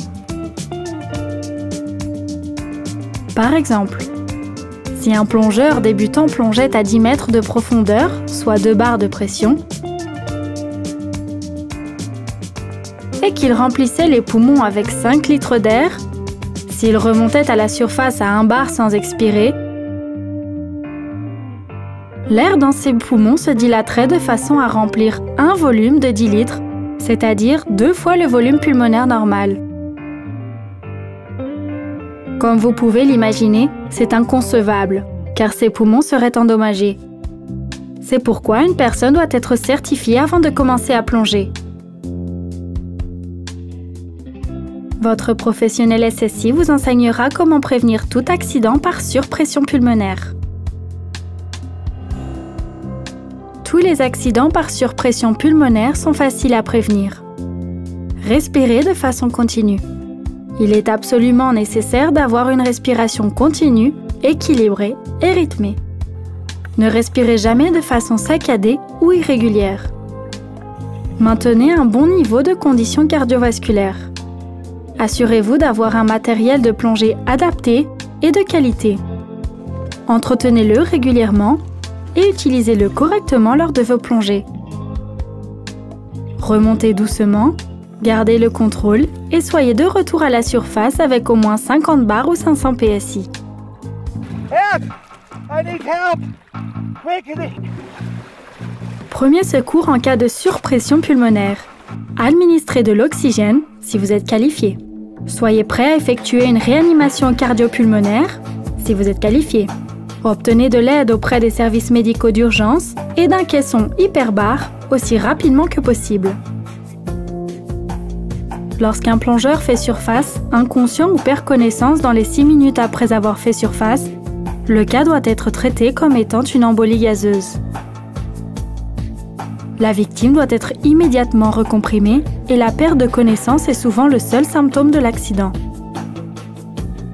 Par exemple, si un plongeur débutant plongeait à 10 mètres de profondeur, soit 2 bars de pression, et qu'il remplissait les poumons avec 5 litres d'air, s'il remontait à la surface à 1 bar sans expirer, l'air dans ses poumons se dilaterait de façon à remplir un volume de 10 litres, c'est-à-dire 2 fois le volume pulmonaire normal. Comme vous pouvez l'imaginer, c'est inconcevable, car ses poumons seraient endommagés. C'est pourquoi une personne doit être certifiée avant de commencer à plonger. Votre professionnel SSI vous enseignera comment prévenir tout accident par surpression pulmonaire. Tous les accidents par surpression pulmonaire sont faciles à prévenir. Respirez de façon continue. Il est absolument nécessaire d'avoir une respiration continue, équilibrée et rythmée. Ne respirez jamais de façon saccadée ou irrégulière. Maintenez un bon niveau de condition cardiovasculaire. Assurez-vous d'avoir un matériel de plongée adapté et de qualité. Entretenez-le régulièrement et utilisez-le correctement lors de vos plongées. Remontez doucement, gardez le contrôle et soyez de retour à la surface avec au moins 50 bars ou 500 PSI. Help! I need help! Quickly! Premier secours en cas de surpression pulmonaire. Administrez de l'oxygène si vous êtes qualifié. Soyez prêt à effectuer une réanimation cardio-pulmonaire si vous êtes qualifié. Obtenez de l'aide auprès des services médicaux d'urgence et d'un caisson hyperbare aussi rapidement que possible. Lorsqu'un plongeur fait surface, inconscient ou perd connaissance dans les 6 minutes après avoir fait surface, le cas doit être traité comme étant une embolie gazeuse. La victime doit être immédiatement recomprimée et la perte de connaissance est souvent le seul symptôme de l'accident.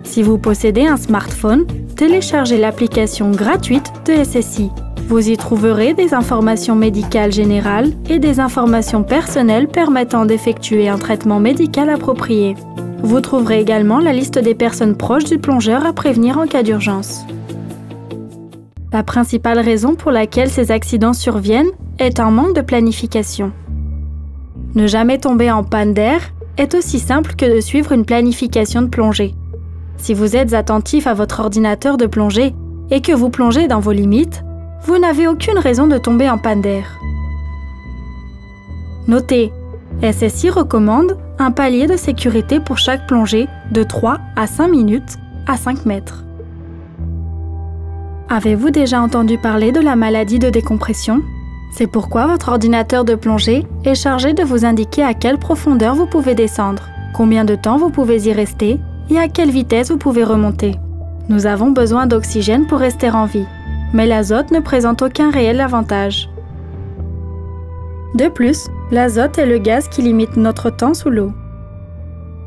Si vous possédez un smartphone, téléchargez l'application gratuite de SSI. Vous y trouverez des informations médicales générales et des informations personnelles permettant d'effectuer un traitement médical approprié. Vous trouverez également la liste des personnes proches du plongeur à prévenir en cas d'urgence. La principale raison pour laquelle ces accidents surviennent est un manque de planification. Ne jamais tomber en panne d'air est aussi simple que de suivre une planification de plongée. Si vous êtes attentif à votre ordinateur de plongée et que vous plongez dans vos limites, vous n'avez aucune raison de tomber en panne d'air. Notez, SSI recommande un palier de sécurité pour chaque plongée de 3 à 5 minutes à 5 mètres. Avez-vous déjà entendu parler de la maladie de décompression? C'est pourquoi votre ordinateur de plongée est chargé de vous indiquer à quelle profondeur vous pouvez descendre, combien de temps vous pouvez y rester et à quelle vitesse vous pouvez remonter. Nous avons besoin d'oxygène pour rester en vie, mais l'azote ne présente aucun réel avantage. De plus, l'azote est le gaz qui limite notre temps sous l'eau.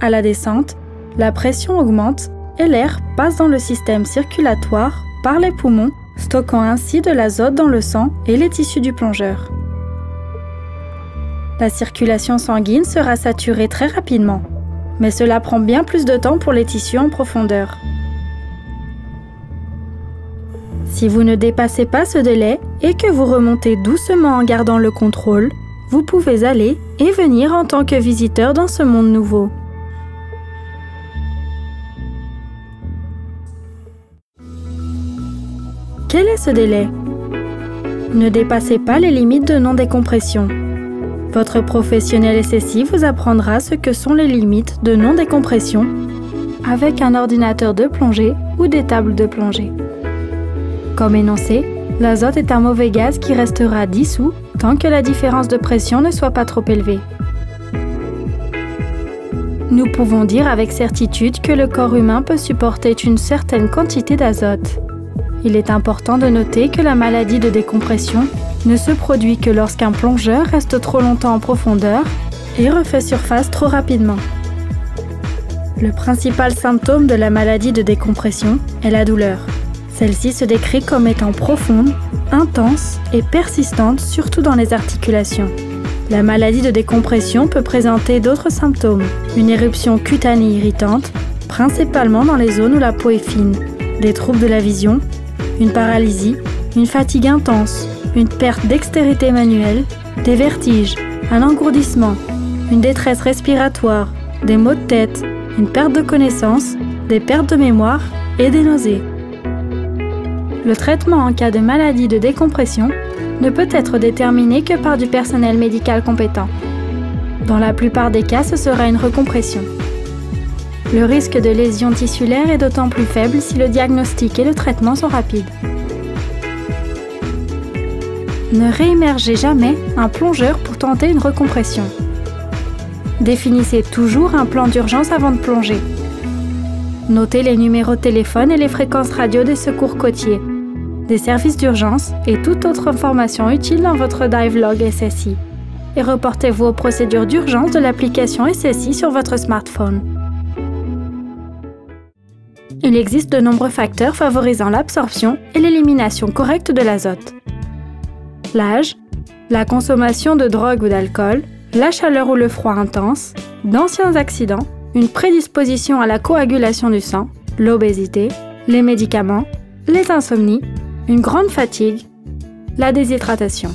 À la descente, la pression augmente et l'air passe dans le système circulatoire par les poumons, stockant ainsi de l'azote dans le sang et les tissus du plongeur. La circulation sanguine sera saturée très rapidement, mais cela prend bien plus de temps pour les tissus en profondeur. Si vous ne dépassez pas ce délai et que vous remontez doucement en gardant le contrôle, vous pouvez aller et venir en tant que visiteur dans ce monde nouveau. Quel est ce délai? Ne dépassez pas les limites de non-décompression. Votre professionnel SSI vous apprendra ce que sont les limites de non-décompression avec un ordinateur de plongée ou des tables de plongée. Comme énoncé, l'azote est un mauvais gaz qui restera dissous tant que la différence de pression ne soit pas trop élevée. Nous pouvons dire avec certitude que le corps humain peut supporter une certaine quantité d'azote. Il est important de noter que la maladie de décompression ne se produit que lorsqu'un plongeur reste trop longtemps en profondeur et refait surface trop rapidement. Le principal symptôme de la maladie de décompression est la douleur. Celle-ci se décrit comme étant profonde, intense et persistante, surtout dans les articulations. La maladie de décompression peut présenter d'autres symptômes, une éruption cutanée irritante, principalement dans les zones où la peau est fine, des troubles de la vision, une paralysie, une fatigue intense, une perte dextérité manuelle, des vertiges, un engourdissement, une détresse respiratoire, des maux de tête, une perte de connaissance, des pertes de mémoire et des nausées. Le traitement en cas de maladie de décompression ne peut être déterminé que par du personnel médical compétent. Dans la plupart des cas, ce sera une recompression. Le risque de lésion tissulaire est d'autant plus faible si le diagnostic et le traitement sont rapides. Ne réimmergez jamais un plongeur pour tenter une recompression. Définissez toujours un plan d'urgence avant de plonger. Notez les numéros de téléphone et les fréquences radio des secours côtiers, des services d'urgence et toute autre information utile dans votre dive log SSI. Et reportez-vous aux procédures d'urgence de l'application SSI sur votre smartphone. Il existe de nombreux facteurs favorisant l'absorption et l'élimination correcte de l'azote. L'âge, la consommation de drogue ou d'alcool, la chaleur ou le froid intense, d'anciens accidents, une prédisposition à la coagulation du sang, l'obésité, les médicaments, les insomnies, une grande fatigue, la déshydratation.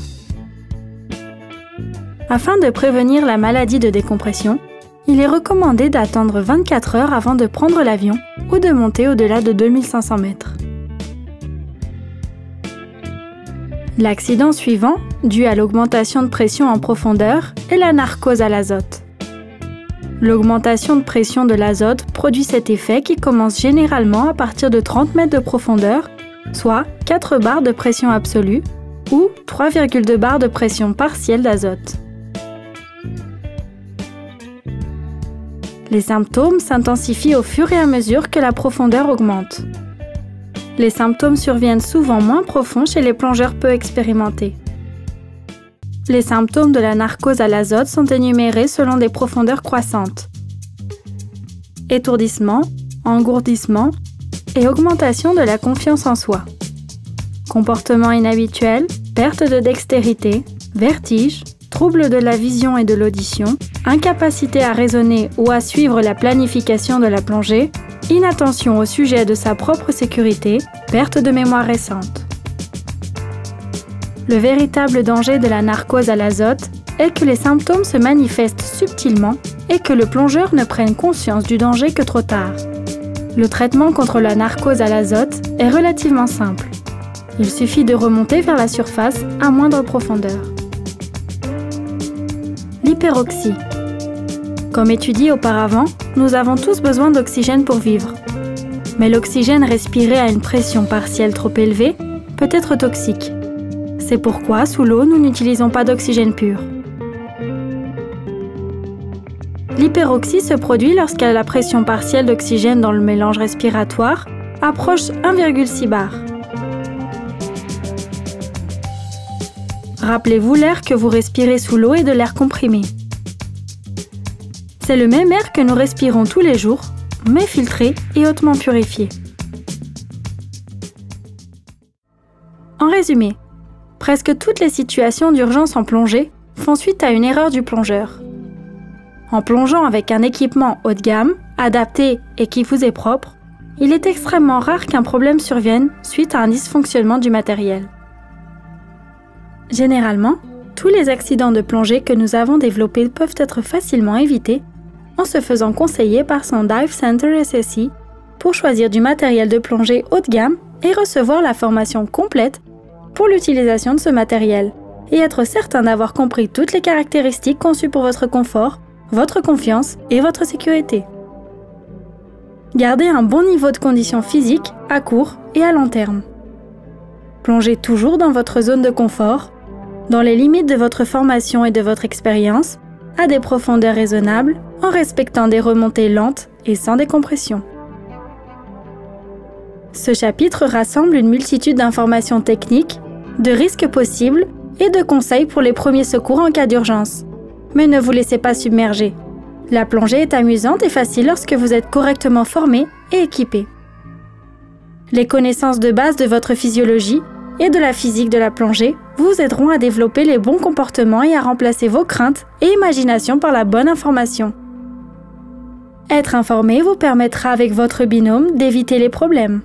Afin de prévenir la maladie de décompression, il est recommandé d'attendre 24 heures avant de prendre l'avion ou de monter au-delà de 2500 mètres. L'accident suivant, dû à l'augmentation de pression en profondeur, est la narcose à l'azote. L'augmentation de pression de l'azote produit cet effet qui commence généralement à partir de 30 mètres de profondeur, soit 4 bars de pression absolue ou 3,2 bars de pression partielle d'azote. Les symptômes s'intensifient au fur et à mesure que la profondeur augmente. Les symptômes surviennent souvent moins profonds chez les plongeurs peu expérimentés. Les symptômes de la narcose à l'azote sont énumérés selon des profondeurs croissantes. Étourdissement, engourdissement et augmentation de la confiance en soi. Comportement inhabituel, perte de dextérité, vertige, troubles de la vision et de l'audition, incapacité à raisonner ou à suivre la planification de la plongée, inattention au sujet de sa propre sécurité, perte de mémoire récente. Le véritable danger de la narcose à l'azote est que les symptômes se manifestent subtilement et que le plongeur ne prenne conscience du danger que trop tard. Le traitement contre la narcose à l'azote est relativement simple. Il suffit de remonter vers la surface à moindre profondeur. L'hyperoxie. Comme étudié auparavant, nous avons tous besoin d'oxygène pour vivre. Mais l'oxygène respiré à une pression partielle trop élevée peut être toxique. C'est pourquoi, sous l'eau, nous n'utilisons pas d'oxygène pur. L'hyperoxie se produit lorsque la pression partielle d'oxygène dans le mélange respiratoire approche 1,6 bar. Rappelez-vous, l'air que vous respirez sous l'eau est de l'air comprimé. C'est le même air que nous respirons tous les jours, mais filtré et hautement purifié. En résumé, presque toutes les situations d'urgence en plongée font suite à une erreur du plongeur. En plongeant avec un équipement haut de gamme, adapté et qui vous est propre, il est extrêmement rare qu'un problème survienne suite à un dysfonctionnement du matériel. Généralement, tous les accidents de plongée que nous avons développés peuvent être facilement évités en se faisant conseiller par son Dive Center SSI pour choisir du matériel de plongée haut de gamme et recevoir la formation complète pour l'utilisation de ce matériel et être certain d'avoir compris toutes les caractéristiques conçues pour votre confort, votre confiance et votre sécurité. Gardez un bon niveau de conditions physiques à court et à long terme. Plongez toujours dans votre zone de confort, dans les limites de votre formation et de votre expérience, à des profondeurs raisonnables, en respectant des remontées lentes et sans décompression. Ce chapitre rassemble une multitude d'informations techniques, de risques possibles et de conseils pour les premiers secours en cas d'urgence. Mais ne vous laissez pas submerger. La plongée est amusante et facile lorsque vous êtes correctement formé et équipé. Les connaissances de base de votre physiologie et de la physique de la plongée vous aideront à développer les bons comportements et à remplacer vos craintes et imaginations par la bonne information. Être informé vous permettra avec votre binôme d'éviter les problèmes.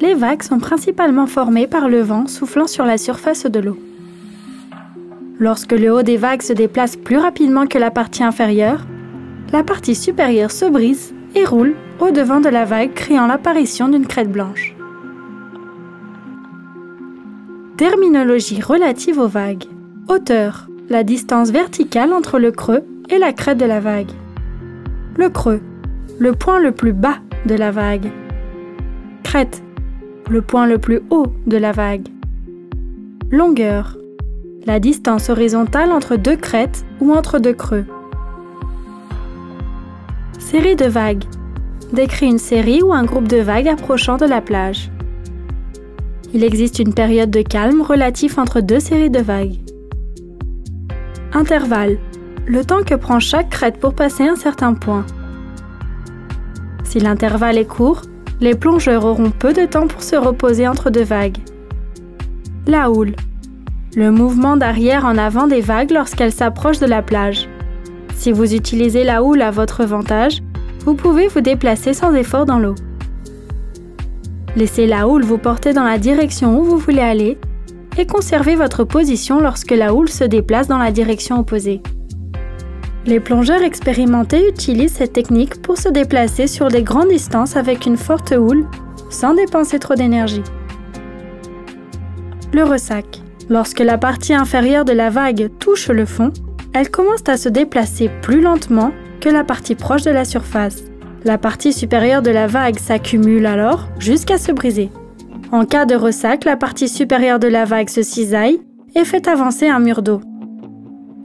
Les vagues sont principalement formées par le vent soufflant sur la surface de l'eau. Lorsque le haut des vagues se déplace plus rapidement que la partie inférieure, la partie supérieure se brise et roule au-devant de la vague, créant l'apparition d'une crête blanche. Terminologie relative aux vagues. Hauteur, la distance verticale entre le creux et la crête de la vague. Le creux, le point le plus bas de la vague. Crête, le point le plus haut de la vague. Longueur, la distance horizontale entre deux crêtes ou entre deux creux. Série de vagues, décrit une série ou un groupe de vagues approchant de la plage. Il existe une période de calme relatif entre deux séries de vagues. Intervalle, le temps que prend chaque crête pour passer un certain point. Si l'intervalle est court, les plongeurs auront peu de temps pour se reposer entre deux vagues. La houle, le mouvement d'arrière en avant des vagues lorsqu'elles s'approchent de la plage. Si vous utilisez la houle à votre avantage, vous pouvez vous déplacer sans effort dans l'eau. Laissez la houle vous porter dans la direction où vous voulez aller et conservez votre position lorsque la houle se déplace dans la direction opposée. Les plongeurs expérimentés utilisent cette technique pour se déplacer sur des grandes distances avec une forte houle, sans dépenser trop d'énergie. Le ressac. Lorsque la partie inférieure de la vague touche le fond, elle commence à se déplacer plus lentement que la partie proche de la surface. La partie supérieure de la vague s'accumule alors jusqu'à se briser. En cas de ressac, la partie supérieure de la vague se cisaille et fait avancer un mur d'eau.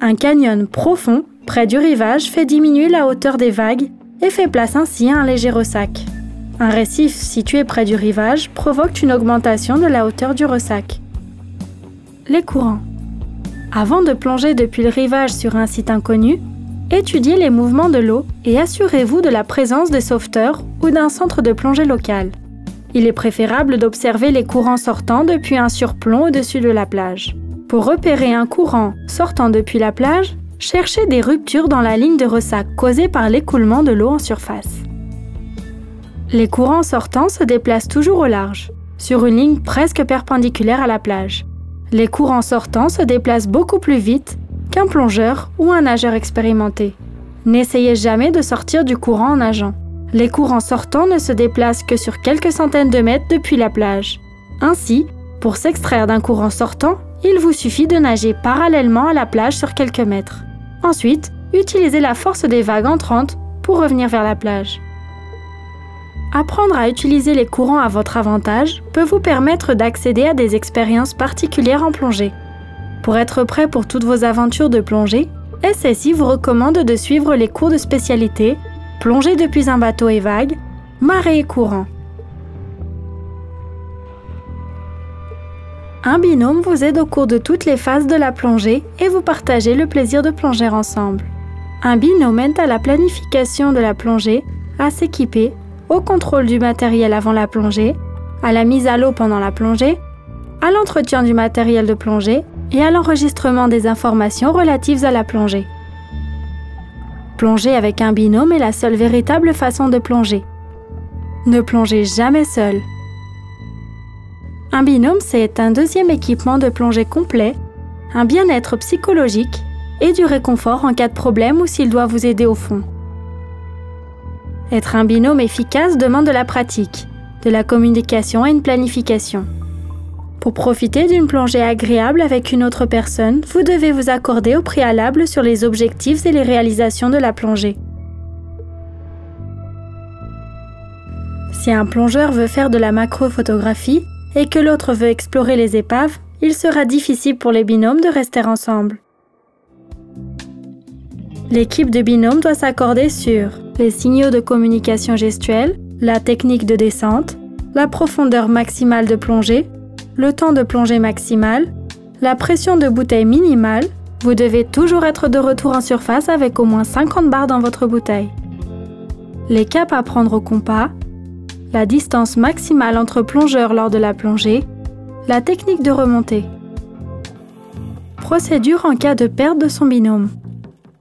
Un canyon profond près du rivage fait diminuer la hauteur des vagues et fait place ainsi à un léger ressac. Un récif situé près du rivage provoque une augmentation de la hauteur du ressac. Les courants. Avant de plonger depuis le rivage sur un site inconnu, étudiez les mouvements de l'eau et assurez-vous de la présence de sauveteurs ou d'un centre de plongée local. Il est préférable d'observer les courants sortants depuis un surplomb au-dessus de la plage. Pour repérer un courant sortant depuis la plage, cherchez des ruptures dans la ligne de ressac causée par l'écoulement de l'eau en surface. Les courants sortants se déplacent toujours au large, sur une ligne presque perpendiculaire à la plage. Les courants sortants se déplacent beaucoup plus vite qu'un plongeur ou un nageur expérimenté. N'essayez jamais de sortir du courant en nageant. Les courants sortants ne se déplacent que sur quelques centaines de mètres depuis la plage. Ainsi, pour s'extraire d'un courant sortant, il vous suffit de nager parallèlement à la plage sur quelques mètres. Ensuite, utilisez la force des vagues entrantes pour revenir vers la plage. Apprendre à utiliser les courants à votre avantage peut vous permettre d'accéder à des expériences particulières en plongée. Pour être prêt pour toutes vos aventures de plongée, SSI vous recommande de suivre les cours de spécialité Plongée depuis un bateau et vagues, marée et courant. Un binôme vous aide au cours de toutes les phases de la plongée et vous partagez le plaisir de plonger ensemble. Un binôme aide à la planification de la plongée, à s'équiper, au contrôle du matériel avant la plongée, à la mise à l'eau pendant la plongée, à l'entretien du matériel de plongée et à l'enregistrement des informations relatives à la plongée. Plonger avec un binôme est la seule véritable façon de plonger. Ne plongez jamais seul. Un binôme, c'est un deuxième équipement de plongée complet, un bien-être psychologique et du réconfort en cas de problème ou s'il doit vous aider au fond. Être un binôme efficace demande de la pratique, de la communication et une planification. Pour profiter d'une plongée agréable avec une autre personne, vous devez vous accorder au préalable sur les objectifs et les réalisations de la plongée. Si un plongeur veut faire de la macrophotographie et que l'autre veut explorer les épaves, il sera difficile pour les binômes de rester ensemble. L'équipe de binôme doit s'accorder sur les signaux de communication gestuelle, la technique de descente, la profondeur maximale de plongée, le temps de plongée maximal, la pression de bouteille minimale. Vous devez toujours être de retour en surface avec au moins 50 bars dans votre bouteille. Les caps à prendre au compas, la distance maximale entre plongeurs lors de la plongée, la technique de remontée. Procédure en cas de perte de son binôme.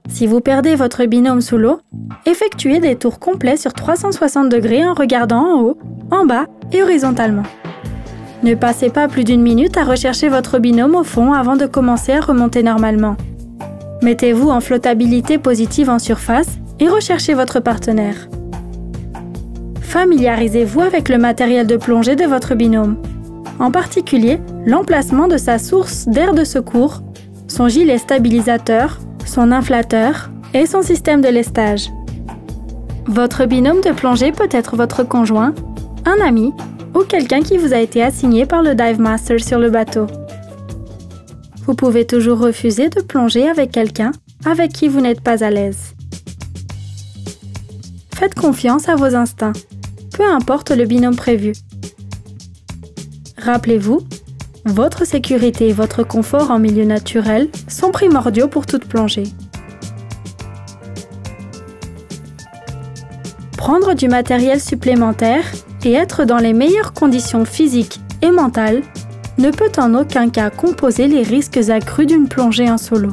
Si vous perdez votre binôme sous l'eau, effectuez des tours complets sur 360 degrés en regardant en haut, en bas et horizontalement. Ne passez pas plus d'1 minute à rechercher votre binôme au fond avant de commencer à remonter normalement. Mettez-vous en flottabilité positive en surface et recherchez votre partenaire. Familiarisez-vous avec le matériel de plongée de votre binôme, en particulier l'emplacement de sa source d'air de secours, son gilet stabilisateur, son inflateur et son système de lestage. Votre binôme de plongée peut être votre conjoint, un ami ou quelqu'un qui vous a été assigné par le Dive Master sur le bateau. Vous pouvez toujours refuser de plonger avec quelqu'un avec qui vous n'êtes pas à l'aise. Faites confiance à vos instincts, peu importe le binôme prévu. Rappelez-vous, votre sécurité et votre confort en milieu naturel sont primordiaux pour toute plongée. Prendre du matériel supplémentaire et être dans les meilleures conditions physiques et mentales ne peut en aucun cas composer les risques accrus d'une plongée en solo.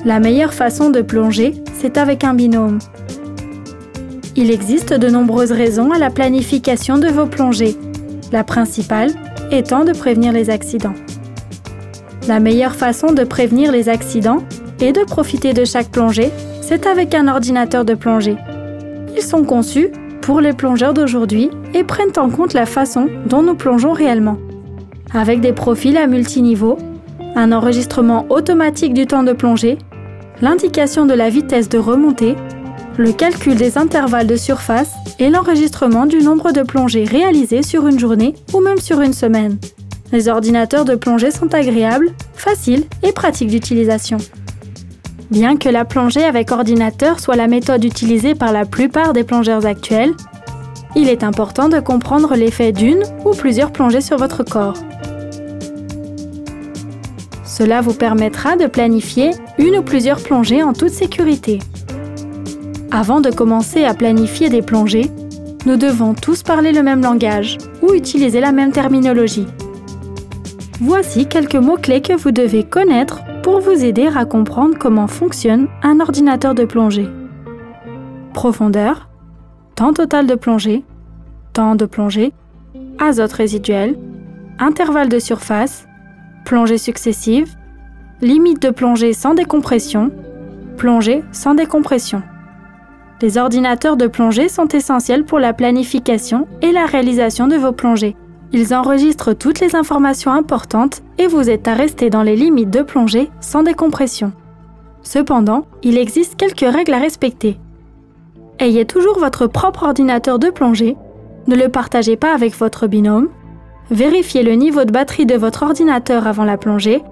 La meilleure façon de plonger, c'est avec un binôme. Il existe de nombreuses raisons à la planification de vos plongées, la principale étant de prévenir les accidents. La meilleure façon de prévenir les accidents et de profiter de chaque plongée, c'est avec un ordinateur de plongée. Ils sont conçus pour les plongeurs d'aujourd'hui et prennent en compte la façon dont nous plongeons réellement. Avec des profils à multiniveaux, un enregistrement automatique du temps de plongée, l'indication de la vitesse de remontée, le calcul des intervalles de surface et l'enregistrement du nombre de plongées réalisées sur une journée ou même sur une semaine. Les ordinateurs de plongée sont agréables, faciles et pratiques d'utilisation. Bien que la plongée avec ordinateur soit la méthode utilisée par la plupart des plongeurs actuels, il est important de comprendre l'effet d'une ou plusieurs plongées sur votre corps. Cela vous permettra de planifier une ou plusieurs plongées en toute sécurité. Avant de commencer à planifier des plongées, nous devons tous parler le même langage ou utiliser la même terminologie. Voici quelques mots-clés que vous devez connaître pour vous aider à comprendre comment fonctionne un ordinateur de plongée. Profondeur, temps total de plongée, temps de plongée, azote résiduel, intervalle de surface, plongée successive, limite de plongée sans décompression, plongée sans décompression. Les ordinateurs de plongée sont essentiels pour la planification et la réalisation de vos plongées. Ils enregistrent toutes les informations importantes et vous aident à rester dans les limites de plongée sans décompression. Cependant, il existe quelques règles à respecter. Ayez toujours votre propre ordinateur de plongée, ne le partagez pas avec votre binôme, vérifiez le niveau de batterie de votre ordinateur avant la plongée,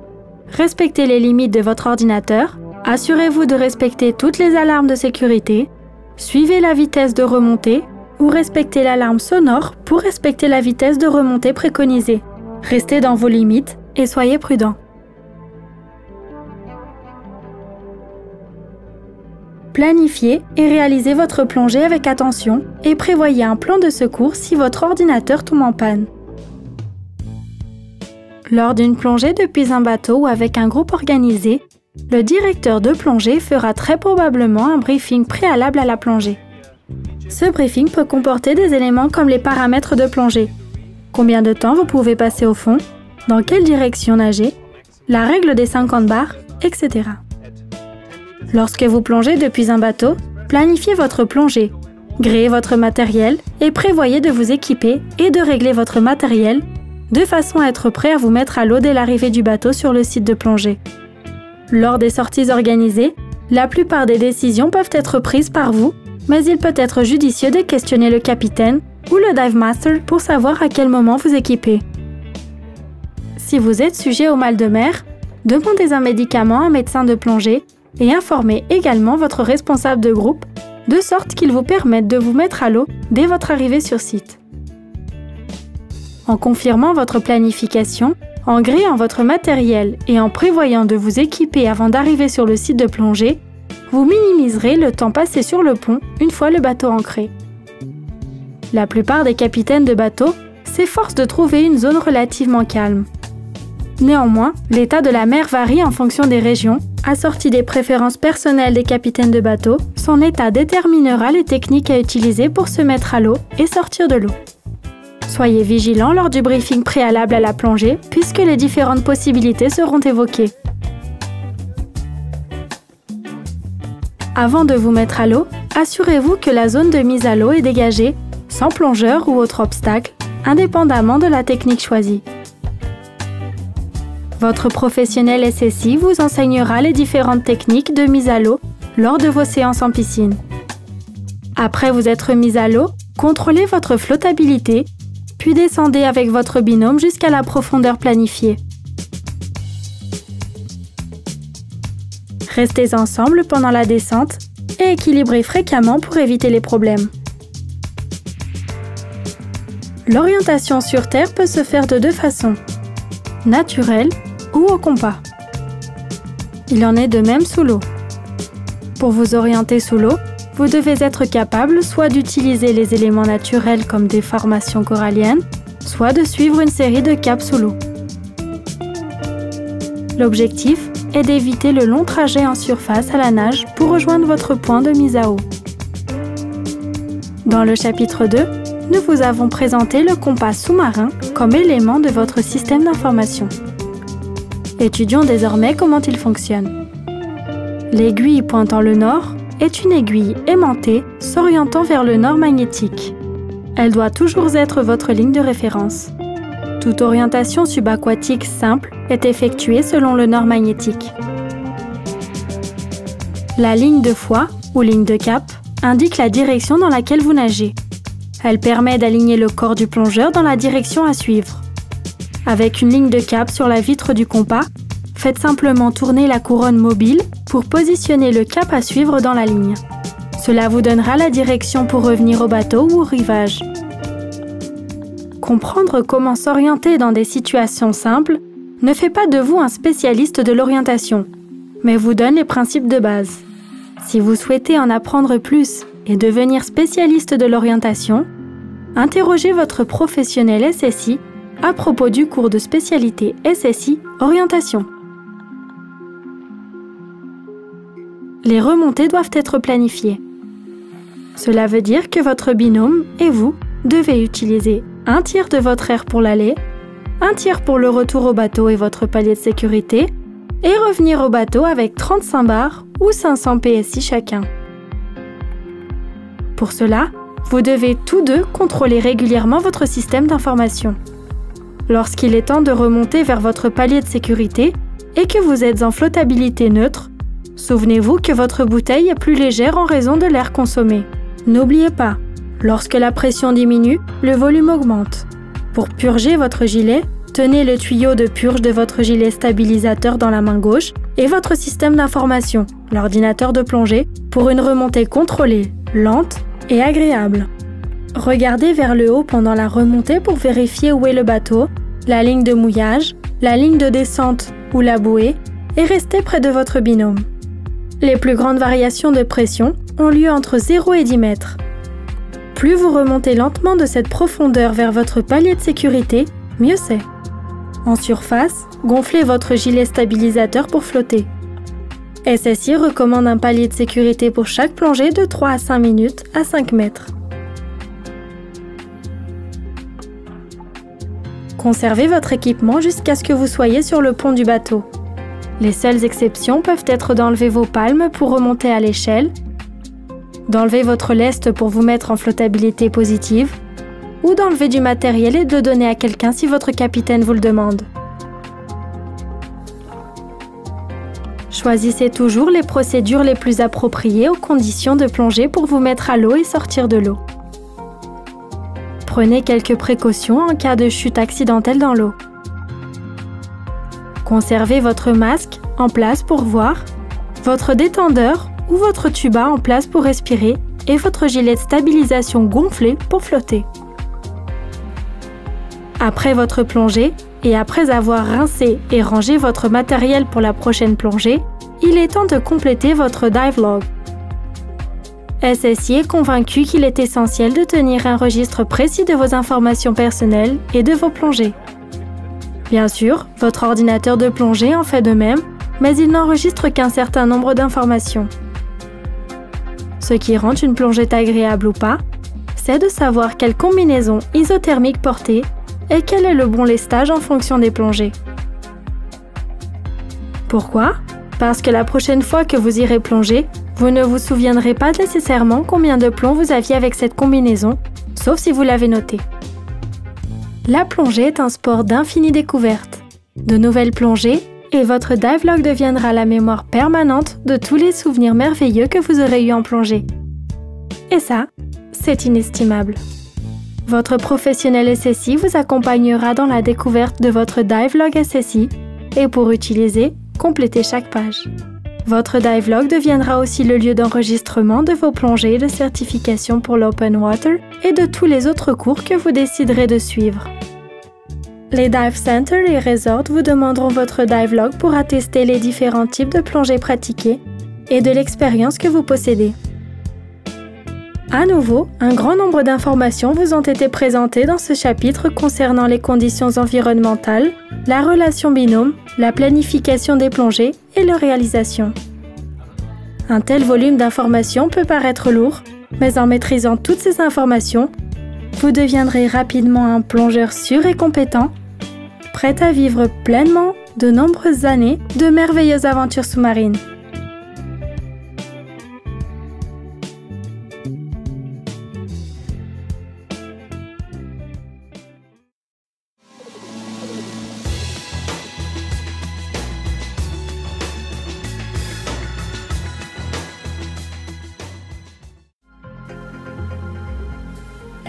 respectez les limites de votre ordinateur, assurez-vous de respecter toutes les alarmes de sécurité, suivez la vitesse de remontée ou respectez l'alarme sonore pour respecter la vitesse de remontée préconisée. Restez dans vos limites et soyez prudents. Planifiez et réalisez votre plongée avec attention et prévoyez un plan de secours si votre ordinateur tombe en panne. Lors d'une plongée depuis un bateau ou avec un groupe organisé, le directeur de plongée fera très probablement un briefing préalable à la plongée. Ce briefing peut comporter des éléments comme les paramètres de plongée, combien de temps vous pouvez passer au fond, dans quelle direction nager, la règle des 50 bars, etc. Lorsque vous plongez depuis un bateau, planifiez votre plongée, gréez votre matériel et prévoyez de vous équiper et de régler votre matériel de façon à être prêt à vous mettre à l'eau dès l'arrivée du bateau sur le site de plongée. Lors des sorties organisées, la plupart des décisions peuvent être prises par vous, mais il peut être judicieux de questionner le capitaine ou le dive master pour savoir à quel moment vous équiper. Si vous êtes sujet au mal de mer, demandez un médicament à un médecin de plongée et informez également votre responsable de groupe de sorte qu'il vous permette de vous mettre à l'eau dès votre arrivée sur site. En confirmant votre planification, en gréant votre matériel et en prévoyant de vous équiper avant d'arriver sur le site de plongée, vous minimiserez le temps passé sur le pont une fois le bateau ancré. La plupart des capitaines de bateaux s'efforcent de trouver une zone relativement calme. Néanmoins, l'état de la mer varie en fonction des régions, assorti des préférences personnelles des capitaines de bateau. Son état déterminera les techniques à utiliser pour se mettre à l'eau et sortir de l'eau. Soyez vigilants lors du briefing préalable à la plongée, puisque les différentes possibilités seront évoquées. Avant de vous mettre à l'eau, assurez-vous que la zone de mise à l'eau est dégagée, sans plongeur ou autre obstacle, indépendamment de la technique choisie. Votre professionnel SSI vous enseignera les différentes techniques de mise à l'eau lors de vos séances en piscine. Après vous être mis à l'eau, contrôlez votre flottabilité, puis descendez avec votre binôme jusqu'à la profondeur planifiée. Restez ensemble pendant la descente et équilibrez fréquemment pour éviter les problèmes. L'orientation sur Terre peut se faire de deux façons, naturelle ou au compas. Il en est de même sous l'eau. Pour vous orienter sous l'eau, vous devez être capable soit d'utiliser les éléments naturels comme des formations coralliennes, soit de suivre une série de caps sous l'eau. L'objectif est d'éviter le long trajet en surface à la nage pour rejoindre votre point de mise à eau. Dans le chapitre 2, nous vous avons présenté le compas sous-marin comme élément de votre système d'information. Étudions désormais comment il fonctionne. L'aiguille pointant le nord est une aiguille aimantée s'orientant vers le nord magnétique. Elle doit toujours être votre ligne de référence. Toute orientation subaquatique simple est effectuée selon le nord magnétique. La ligne de foie, ou ligne de cap, indique la direction dans laquelle vous nagez. Elle permet d'aligner le corps du plongeur dans la direction à suivre. Avec une ligne de cap sur la vitre du compas, faites simplement tourner la couronne mobile pour positionner le cap à suivre dans la ligne. Cela vous donnera la direction pour revenir au bateau ou au rivage. Comprendre comment s'orienter dans des situations simples ne fait pas de vous un spécialiste de l'orientation, mais vous donne les principes de base. Si vous souhaitez en apprendre plus et devenir spécialiste de l'orientation, interrogez votre professionnel SSI à propos du cours de spécialité SSI Orientation. Les remontées doivent être planifiées. Cela veut dire que votre binôme et vous devez utiliser un tiers de votre air pour l'aller, un tiers pour le retour au bateau et votre palier de sécurité, et revenir au bateau avec 35 bars ou 500 PSI chacun. Pour cela, vous devez tous deux contrôler régulièrement votre système d'information. Lorsqu'il est temps de remonter vers votre palier de sécurité et que vous êtes en flottabilité neutre, souvenez-vous que votre bouteille est plus légère en raison de l'air consommé. N'oubliez pas, lorsque la pression diminue, le volume augmente. Pour purger votre gilet, tenez le tuyau de purge de votre gilet stabilisateur dans la main gauche et votre système d'information, l'ordinateur de plongée, pour une remontée contrôlée, lente et agréable. Regardez vers le haut pendant la remontée pour vérifier où est le bateau, la ligne de mouillage, la ligne de descente ou la bouée, et restez près de votre binôme. Les plus grandes variations de pression ont lieu entre 0 et 10 mètres. Plus vous remontez lentement de cette profondeur vers votre palier de sécurité, mieux c'est. En surface, gonflez votre gilet stabilisateur pour flotter. SSI recommande un palier de sécurité pour chaque plongée de 3 à 5 minutes à 5 mètres. Conservez votre équipement jusqu'à ce que vous soyez sur le pont du bateau. Les seules exceptions peuvent être d'enlever vos palmes pour remonter à l'échelle, d'enlever votre leste pour vous mettre en flottabilité positive, ou d'enlever du matériel et de le donner à quelqu'un si votre capitaine vous le demande. Choisissez toujours les procédures les plus appropriées aux conditions de plongée pour vous mettre à l'eau et sortir de l'eau. Prenez quelques précautions en cas de chute accidentelle dans l'eau. Conservez votre masque en place pour voir, votre détendeur ou votre tuba en place pour respirer et votre gilet de stabilisation gonflé pour flotter. Après votre plongée et après avoir rincé et rangé votre matériel pour la prochaine plongée, il est temps de compléter votre dive log. SSI est convaincu qu'il est essentiel de tenir un registre précis de vos informations personnelles et de vos plongées. Bien sûr, votre ordinateur de plongée en fait de même, mais il n'enregistre qu'un certain nombre d'informations. Ce qui rend une plongée agréable ou pas, c'est de savoir quelle combinaison isothermique porter et quel est le bon lestage en fonction des plongées. Pourquoi ? Parce que la prochaine fois que vous irez plonger, vous ne vous souviendrez pas nécessairement combien de plomb vous aviez avec cette combinaison, sauf si vous l'avez noté. La plongée est un sport d'infinie découverte. De nouvelles plongées, et votre dive log deviendra la mémoire permanente de tous les souvenirs merveilleux que vous aurez eus en plongée. Et ça, c'est inestimable. Votre professionnel SSI vous accompagnera dans la découverte de votre dive log SSI et pour utiliser, complétez chaque page. Votre dive log deviendra aussi le lieu d'enregistrement de vos plongées et de certification pour l'open water et de tous les autres cours que vous déciderez de suivre. Les dive centers et resorts vous demanderont votre dive log pour attester les différents types de plongées pratiquées et de l'expérience que vous possédez. À nouveau, un grand nombre d'informations vous ont été présentées dans ce chapitre concernant les conditions environnementales, la relation binôme, la planification des plongées et leur réalisation. Un tel volume d'informations peut paraître lourd, mais en maîtrisant toutes ces informations, vous deviendrez rapidement un plongeur sûr et compétent, prêt à vivre pleinement de nombreuses années de merveilleuses aventures sous-marines.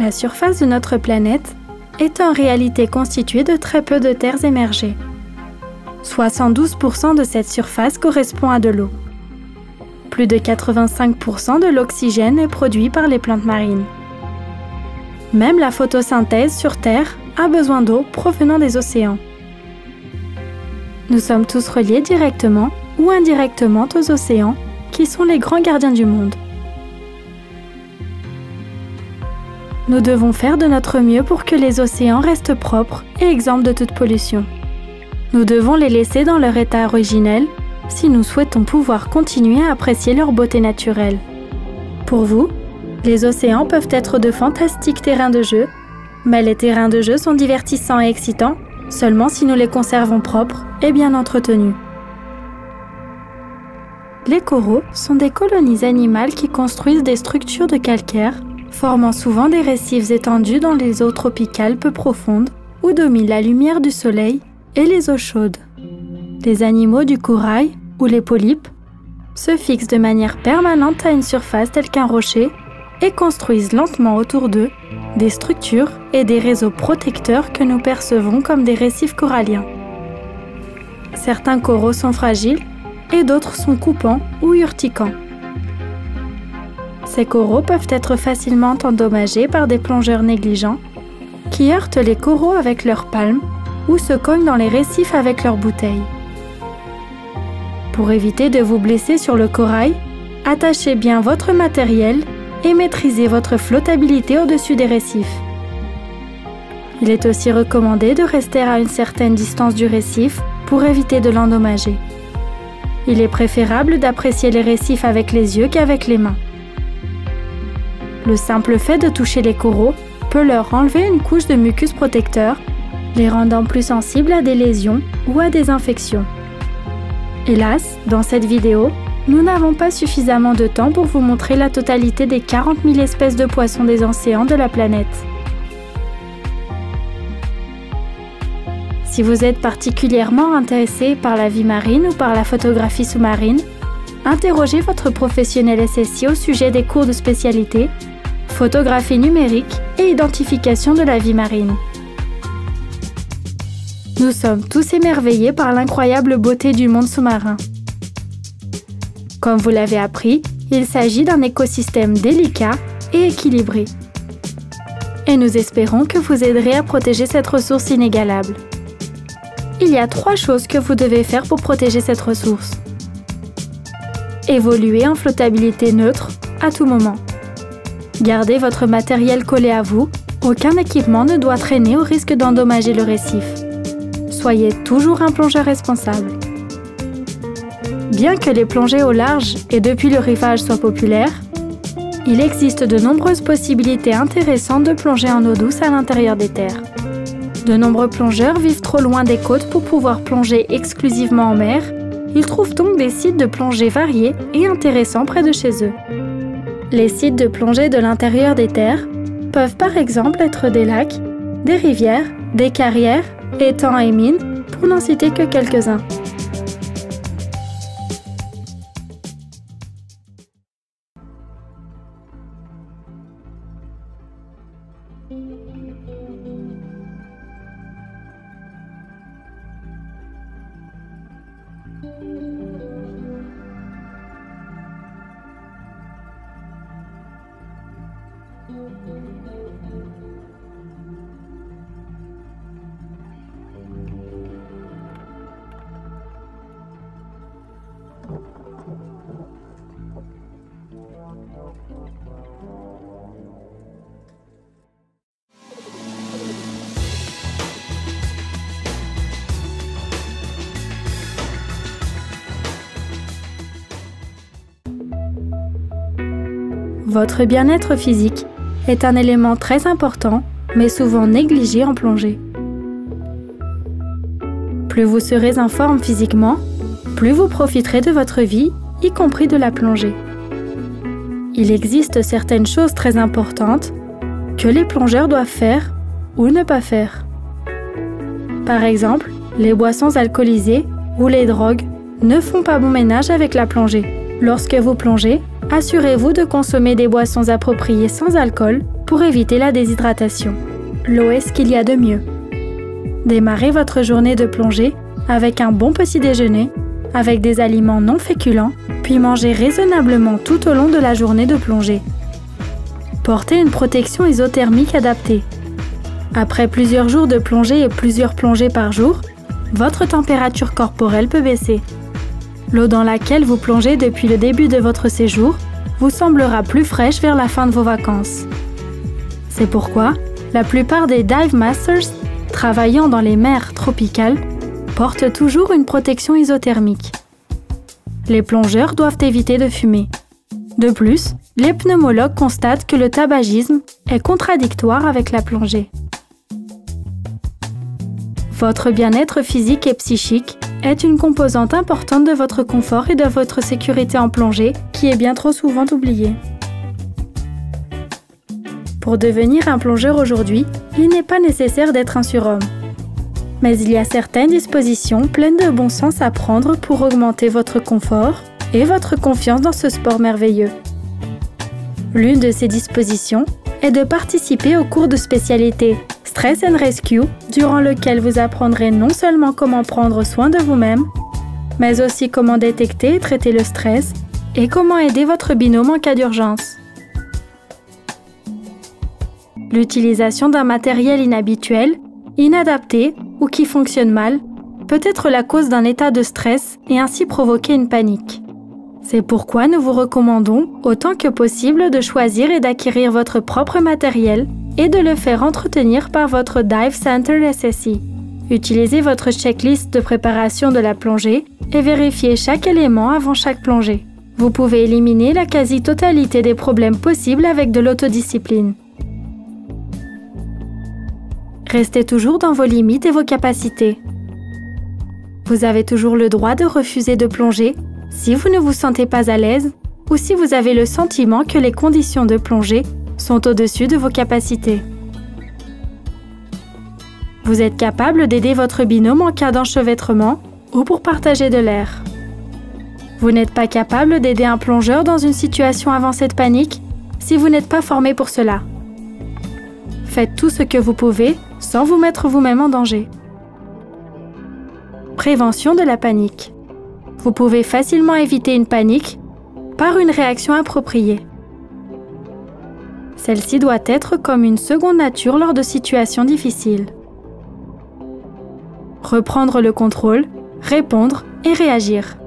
La surface de notre planète est en réalité constituée de très peu de terres émergées. 72% de cette surface correspond à de l'eau. Plus de 85% de l'oxygène est produit par les plantes marines. Même la photosynthèse sur Terre a besoin d'eau provenant des océans. Nous sommes tous reliés directement ou indirectement aux océans, qui sont les grands gardiens du monde. nous devons faire de notre mieux pour que les océans restent propres et exempts de toute pollution. Nous devons les laisser dans leur état originel si nous souhaitons pouvoir continuer à apprécier leur beauté naturelle. Pour vous, les océans peuvent être de fantastiques terrains de jeu, mais les terrains de jeu sont divertissants et excitants seulement si nous les conservons propres et bien entretenus. Les coraux sont des colonies animales qui construisent des structures de calcaire, formant souvent des récifs étendus dans les eaux tropicales peu profondes où domine la lumière du soleil et les eaux chaudes. Les animaux du corail, ou les polypes, se fixent de manière permanente à une surface telle qu'un rocher et construisent lentement autour d'eux des structures et des réseaux protecteurs que nous percevons comme des récifs coralliens. Certains coraux sont fragiles et d'autres sont coupants ou urticants. Ces coraux peuvent être facilement endommagés par des plongeurs négligents qui heurtent les coraux avec leurs palmes ou se cognent dans les récifs avec leurs bouteilles. Pour éviter de vous blesser sur le corail, attachez bien votre matériel et maîtrisez votre flottabilité au-dessus des récifs. Il est aussi recommandé de rester à une certaine distance du récif pour éviter de l'endommager. Il est préférable d'apprécier les récifs avec les yeux qu'avec les mains. Le simple fait de toucher les coraux peut leur enlever une couche de mucus protecteur, les rendant plus sensibles à des lésions ou à des infections. Hélas, dans cette vidéo, nous n'avons pas suffisamment de temps pour vous montrer la totalité des 40 000 espèces de poissons des océans de la planète. Si vous êtes particulièrement intéressé par la vie marine ou par la photographie sous-marine, interrogez votre professionnel SSI au sujet des cours de spécialité, photographie numérique et identification de la vie marine. Nous sommes tous émerveillés par l'incroyable beauté du monde sous-marin. Comme vous l'avez appris, il s'agit d'un écosystème délicat et équilibré. Et nous espérons que vous aiderez à protéger cette ressource inégalable. Il y a 3 choses que vous devez faire pour protéger cette ressource. Évoluez en flottabilité neutre à tout moment. Gardez votre matériel collé à vous, aucun équipement ne doit traîner au risque d'endommager le récif. Soyez toujours un plongeur responsable. Bien que les plongées au large et depuis le rivage soient populaires, il existe de nombreuses possibilités intéressantes de plonger en eau douce à l'intérieur des terres. De nombreux plongeurs vivent trop loin des côtes pour pouvoir plonger exclusivement en mer. Ils trouvent donc des sites de plongée variés et intéressants près de chez eux. Les sites de plongée de l'intérieur des terres peuvent par exemple être des lacs, des rivières, des carrières, étangs et mines, pour n'en citer que quelques-uns. Votre bien-être physique est un élément très important, mais souvent négligé en plongée. Plus vous serez en forme physiquement, plus vous profiterez de votre vie, y compris de la plongée. Il existe certaines choses très importantes que les plongeurs doivent faire ou ne pas faire. Par exemple, les boissons alcoolisées ou les drogues ne font pas bon ménage avec la plongée. Lorsque vous plongez, assurez-vous de consommer des boissons appropriées sans alcool pour éviter la déshydratation. L'eau est ce qu'il y a de mieux. Démarrez votre journée de plongée avec un bon petit déjeuner, avec des aliments non féculents, puis mangez raisonnablement tout au long de la journée de plongée. Portez une protection isothermique adaptée. Après plusieurs jours de plongée et plusieurs plongées par jour, votre température corporelle peut baisser. L'eau dans laquelle vous plongez depuis le début de votre séjour vous semblera plus fraîche vers la fin de vos vacances. C'est pourquoi la plupart des Dive Masters, travaillant dans les mers tropicales, portent toujours une protection isothermique. Les plongeurs doivent éviter de fumer. De plus, les pneumologues constatent que le tabagisme est contradictoire avec la plongée. Votre bien-être physique et psychique est une composante importante de votre confort et de votre sécurité en plongée qui est bien trop souvent oubliée. Pour devenir un plongeur aujourd'hui, il n'est pas nécessaire d'être un surhomme. Mais il y a certaines dispositions pleines de bon sens à prendre pour augmenter votre confort et votre confiance dans ce sport merveilleux. L'une de ces dispositions est de participer au cours de spécialité Stress and Rescue, durant lequel vous apprendrez non seulement comment prendre soin de vous-même, mais aussi comment détecter et traiter le stress et comment aider votre binôme en cas d'urgence. L'utilisation d'un matériel inhabituel, inadapté ou qui fonctionne mal peut être la cause d'un état de stress et ainsi provoquer une panique. C'est pourquoi nous vous recommandons, autant que possible, de choisir et d'acquérir votre propre matériel et de le faire entretenir par votre Dive Center SSI. Utilisez votre checklist de préparation de la plongée et vérifiez chaque élément avant chaque plongée. Vous pouvez éliminer la quasi-totalité des problèmes possibles avec de l'autodiscipline. Restez toujours dans vos limites et vos capacités. Vous avez toujours le droit de refuser de plonger si vous ne vous sentez pas à l'aise ou si vous avez le sentiment que les conditions de plongée sont au-dessus de vos capacités. Vous êtes capable d'aider votre binôme en cas d'enchevêtrement ou pour partager de l'air. Vous n'êtes pas capable d'aider un plongeur dans une situation avancée de panique si vous n'êtes pas formé pour cela. Faites tout ce que vous pouvez sans vous mettre vous-même en danger. Prévention de la panique. Vous pouvez facilement éviter une panique par une réaction appropriée. Celle-ci doit être comme une seconde nature lors de situations difficiles. Reprendre le contrôle, répondre et réagir.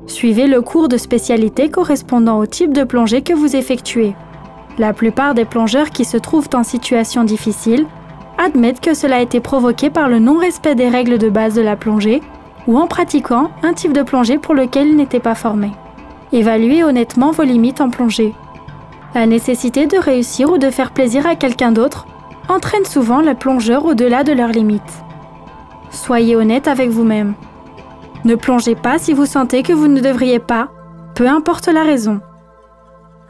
Suivez le cours de spécialité correspondant au type de plongée que vous effectuez. La plupart des plongeurs qui se trouvent en situation difficile admettent que cela a été provoqué par le non-respect des règles de base de la plongée ou en pratiquant un type de plongée pour lequel ils n'étaient pas formés. Évaluez honnêtement vos limites en plongée. La nécessité de réussir ou de faire plaisir à quelqu'un d'autre entraîne souvent le plongeur au-delà de leurs limites. Soyez honnête avec vous-même. Ne plongez pas si vous sentez que vous ne devriez pas, peu importe la raison.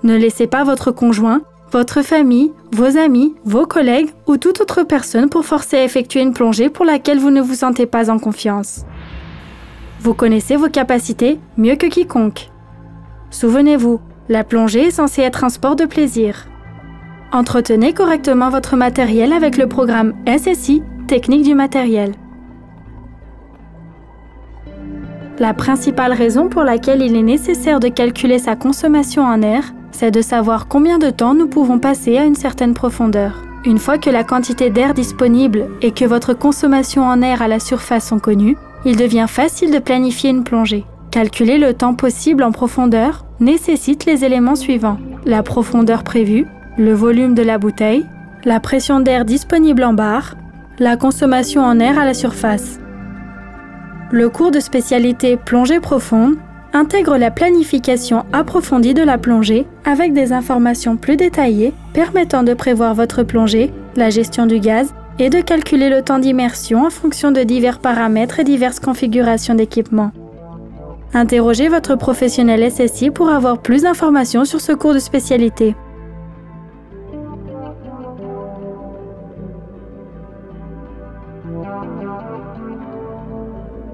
Ne laissez pas votre conjoint, votre famille, vos amis, vos collègues ou toute autre personne pour forcer à effectuer une plongée pour laquelle vous ne vous sentez pas en confiance. Vous connaissez vos capacités mieux que quiconque. Souvenez-vous, la plongée est censée être un sport de plaisir. Entretenez correctement votre matériel avec le programme SSI, Technique du matériel. La principale raison pour laquelle il est nécessaire de calculer sa consommation en air, c'est de savoir combien de temps nous pouvons passer à une certaine profondeur. Une fois que la quantité d'air disponible et que votre consommation en air à la surface sont connues, il devient facile de planifier une plongée. Calculer le temps possible en profondeur nécessite les éléments suivants: la profondeur prévue, le volume de la bouteille, la pression d'air disponible en barre, la consommation en air à la surface. Le cours de spécialité plongée profonde intègre la planification approfondie de la plongée avec des informations plus détaillées permettant de prévoir votre plongée, la gestion du gaz et de calculer le temps d'immersion en fonction de divers paramètres et diverses configurations d'équipement. Interrogez votre professionnel SSI pour avoir plus d'informations sur ce cours de spécialité.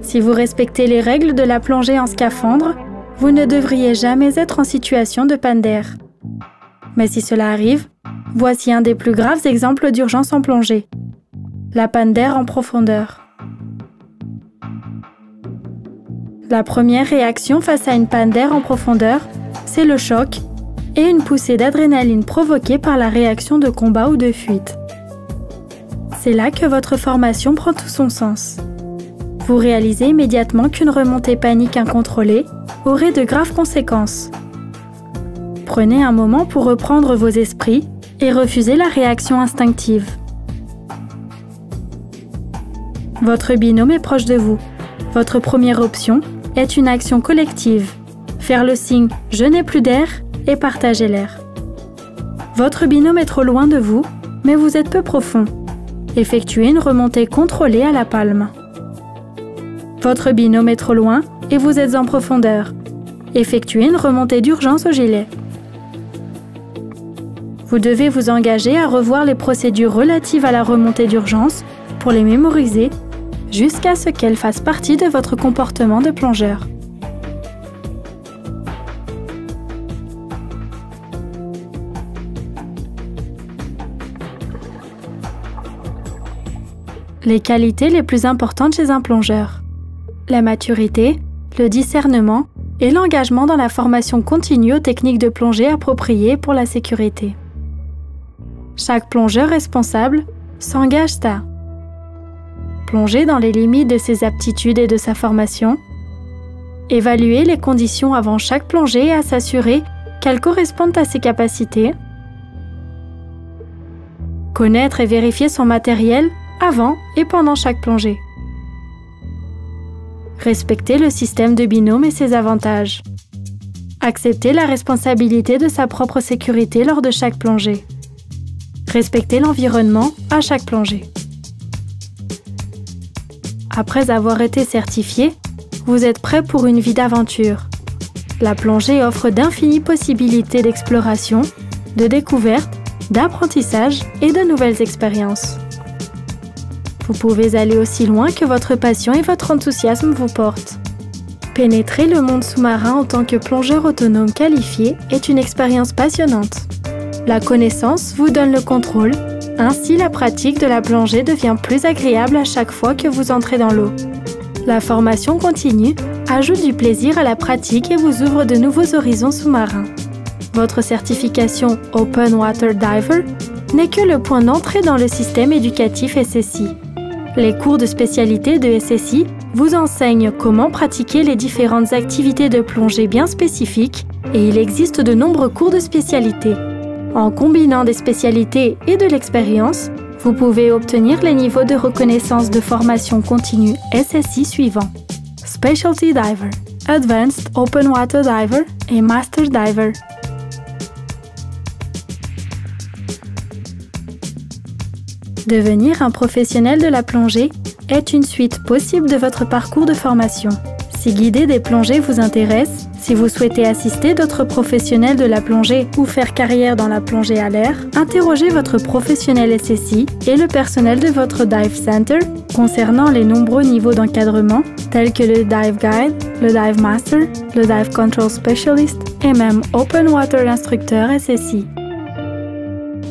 Si vous respectez les règles de la plongée en scaphandre, vous ne devriez jamais être en situation de panne d'air. Mais si cela arrive, voici un des plus graves exemples d'urgence en plongée: la panne d'air en profondeur. La première réaction face à une panne d'air en profondeur, c'est le choc et une poussée d'adrénaline provoquée par la réaction de combat ou de fuite. C'est là que votre formation prend tout son sens. Vous réalisez immédiatement qu'une remontée panique incontrôlée aurait de graves conséquences. Prenez un moment pour reprendre vos esprits et refusez la réaction instinctive. Votre binôme est proche de vous. Votre première option est une action collective. Faire le signe « Je n'ai plus d'air » et partager l'air. Votre binôme est trop loin de vous, mais vous êtes peu profond. Effectuez une remontée contrôlée à la palme. Votre binôme est trop loin et vous êtes en profondeur. Effectuez une remontée d'urgence au gilet. Vous devez vous engager à revoir les procédures relatives à la remontée d'urgence pour les mémoriser jusqu'à ce qu'elles fassent partie de votre comportement de plongeur. Les qualités les plus importantes chez un plongeur. La maturité, le discernement et l'engagement dans la formation continue aux techniques de plongée appropriées pour la sécurité. Chaque plongeur responsable s'engage à plonger dans les limites de ses aptitudes et de sa formation, évaluer les conditions avant chaque plongée et à s'assurer qu'elles correspondent à ses capacités, connaître et vérifier son matériel avant et pendant chaque plongée, respecter le système de binôme et ses avantages, accepter la responsabilité de sa propre sécurité lors de chaque plongée, respecter l'environnement à chaque plongée. Après avoir été certifié, vous êtes prêt pour une vie d'aventure. La plongée offre d'infinies possibilités d'exploration, de découverte, d'apprentissage et de nouvelles expériences. Vous pouvez aller aussi loin que votre passion et votre enthousiasme vous portent. Pénétrer le monde sous-marin en tant que plongeur autonome qualifié est une expérience passionnante. La connaissance vous donne le contrôle. Ainsi, la pratique de la plongée devient plus agréable à chaque fois que vous entrez dans l'eau. La formation continue ajoute du plaisir à la pratique et vous ouvre de nouveaux horizons sous-marins. Votre certification Open Water Diver n'est que le point d'entrée dans le système éducatif SSI. Les cours de spécialité de SSI vous enseignent comment pratiquer les différentes activités de plongée bien spécifiques et il existe de nombreux cours de spécialité. En combinant des spécialités et de l'expérience, vous pouvez obtenir les niveaux de reconnaissance de formation continue SSI suivants: Specialty Diver, Advanced Open Water Diver et Master Diver. Devenir un professionnel de la plongée est une suite possible de votre parcours de formation. Si guider des plongées vous intéresse, si vous souhaitez assister d'autres professionnels de la plongée ou faire carrière dans la plongée à l'air, interrogez votre professionnel SSI et le personnel de votre Dive Center concernant les nombreux niveaux d'encadrement tels que le Dive Guide, le Dive Master, le Dive Control Specialist et même Open Water Instructeur SSI.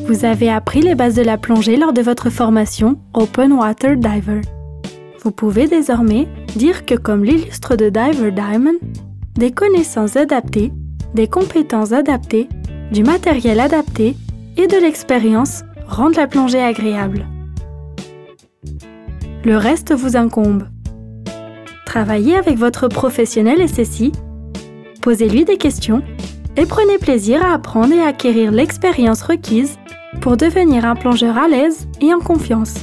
Vous avez appris les bases de la plongée lors de votre formation Open Water Diver. Vous pouvez désormais dire que, comme l'illustre de Diver Diamond, des connaissances adaptées, des compétences adaptées, du matériel adapté et de l'expérience rendent la plongée agréable. Le reste vous incombe. Travaillez avec votre professionnel SSI, posez-lui des questions et prenez plaisir à apprendre et à acquérir l'expérience requise pour devenir un plongeur à l'aise et en confiance.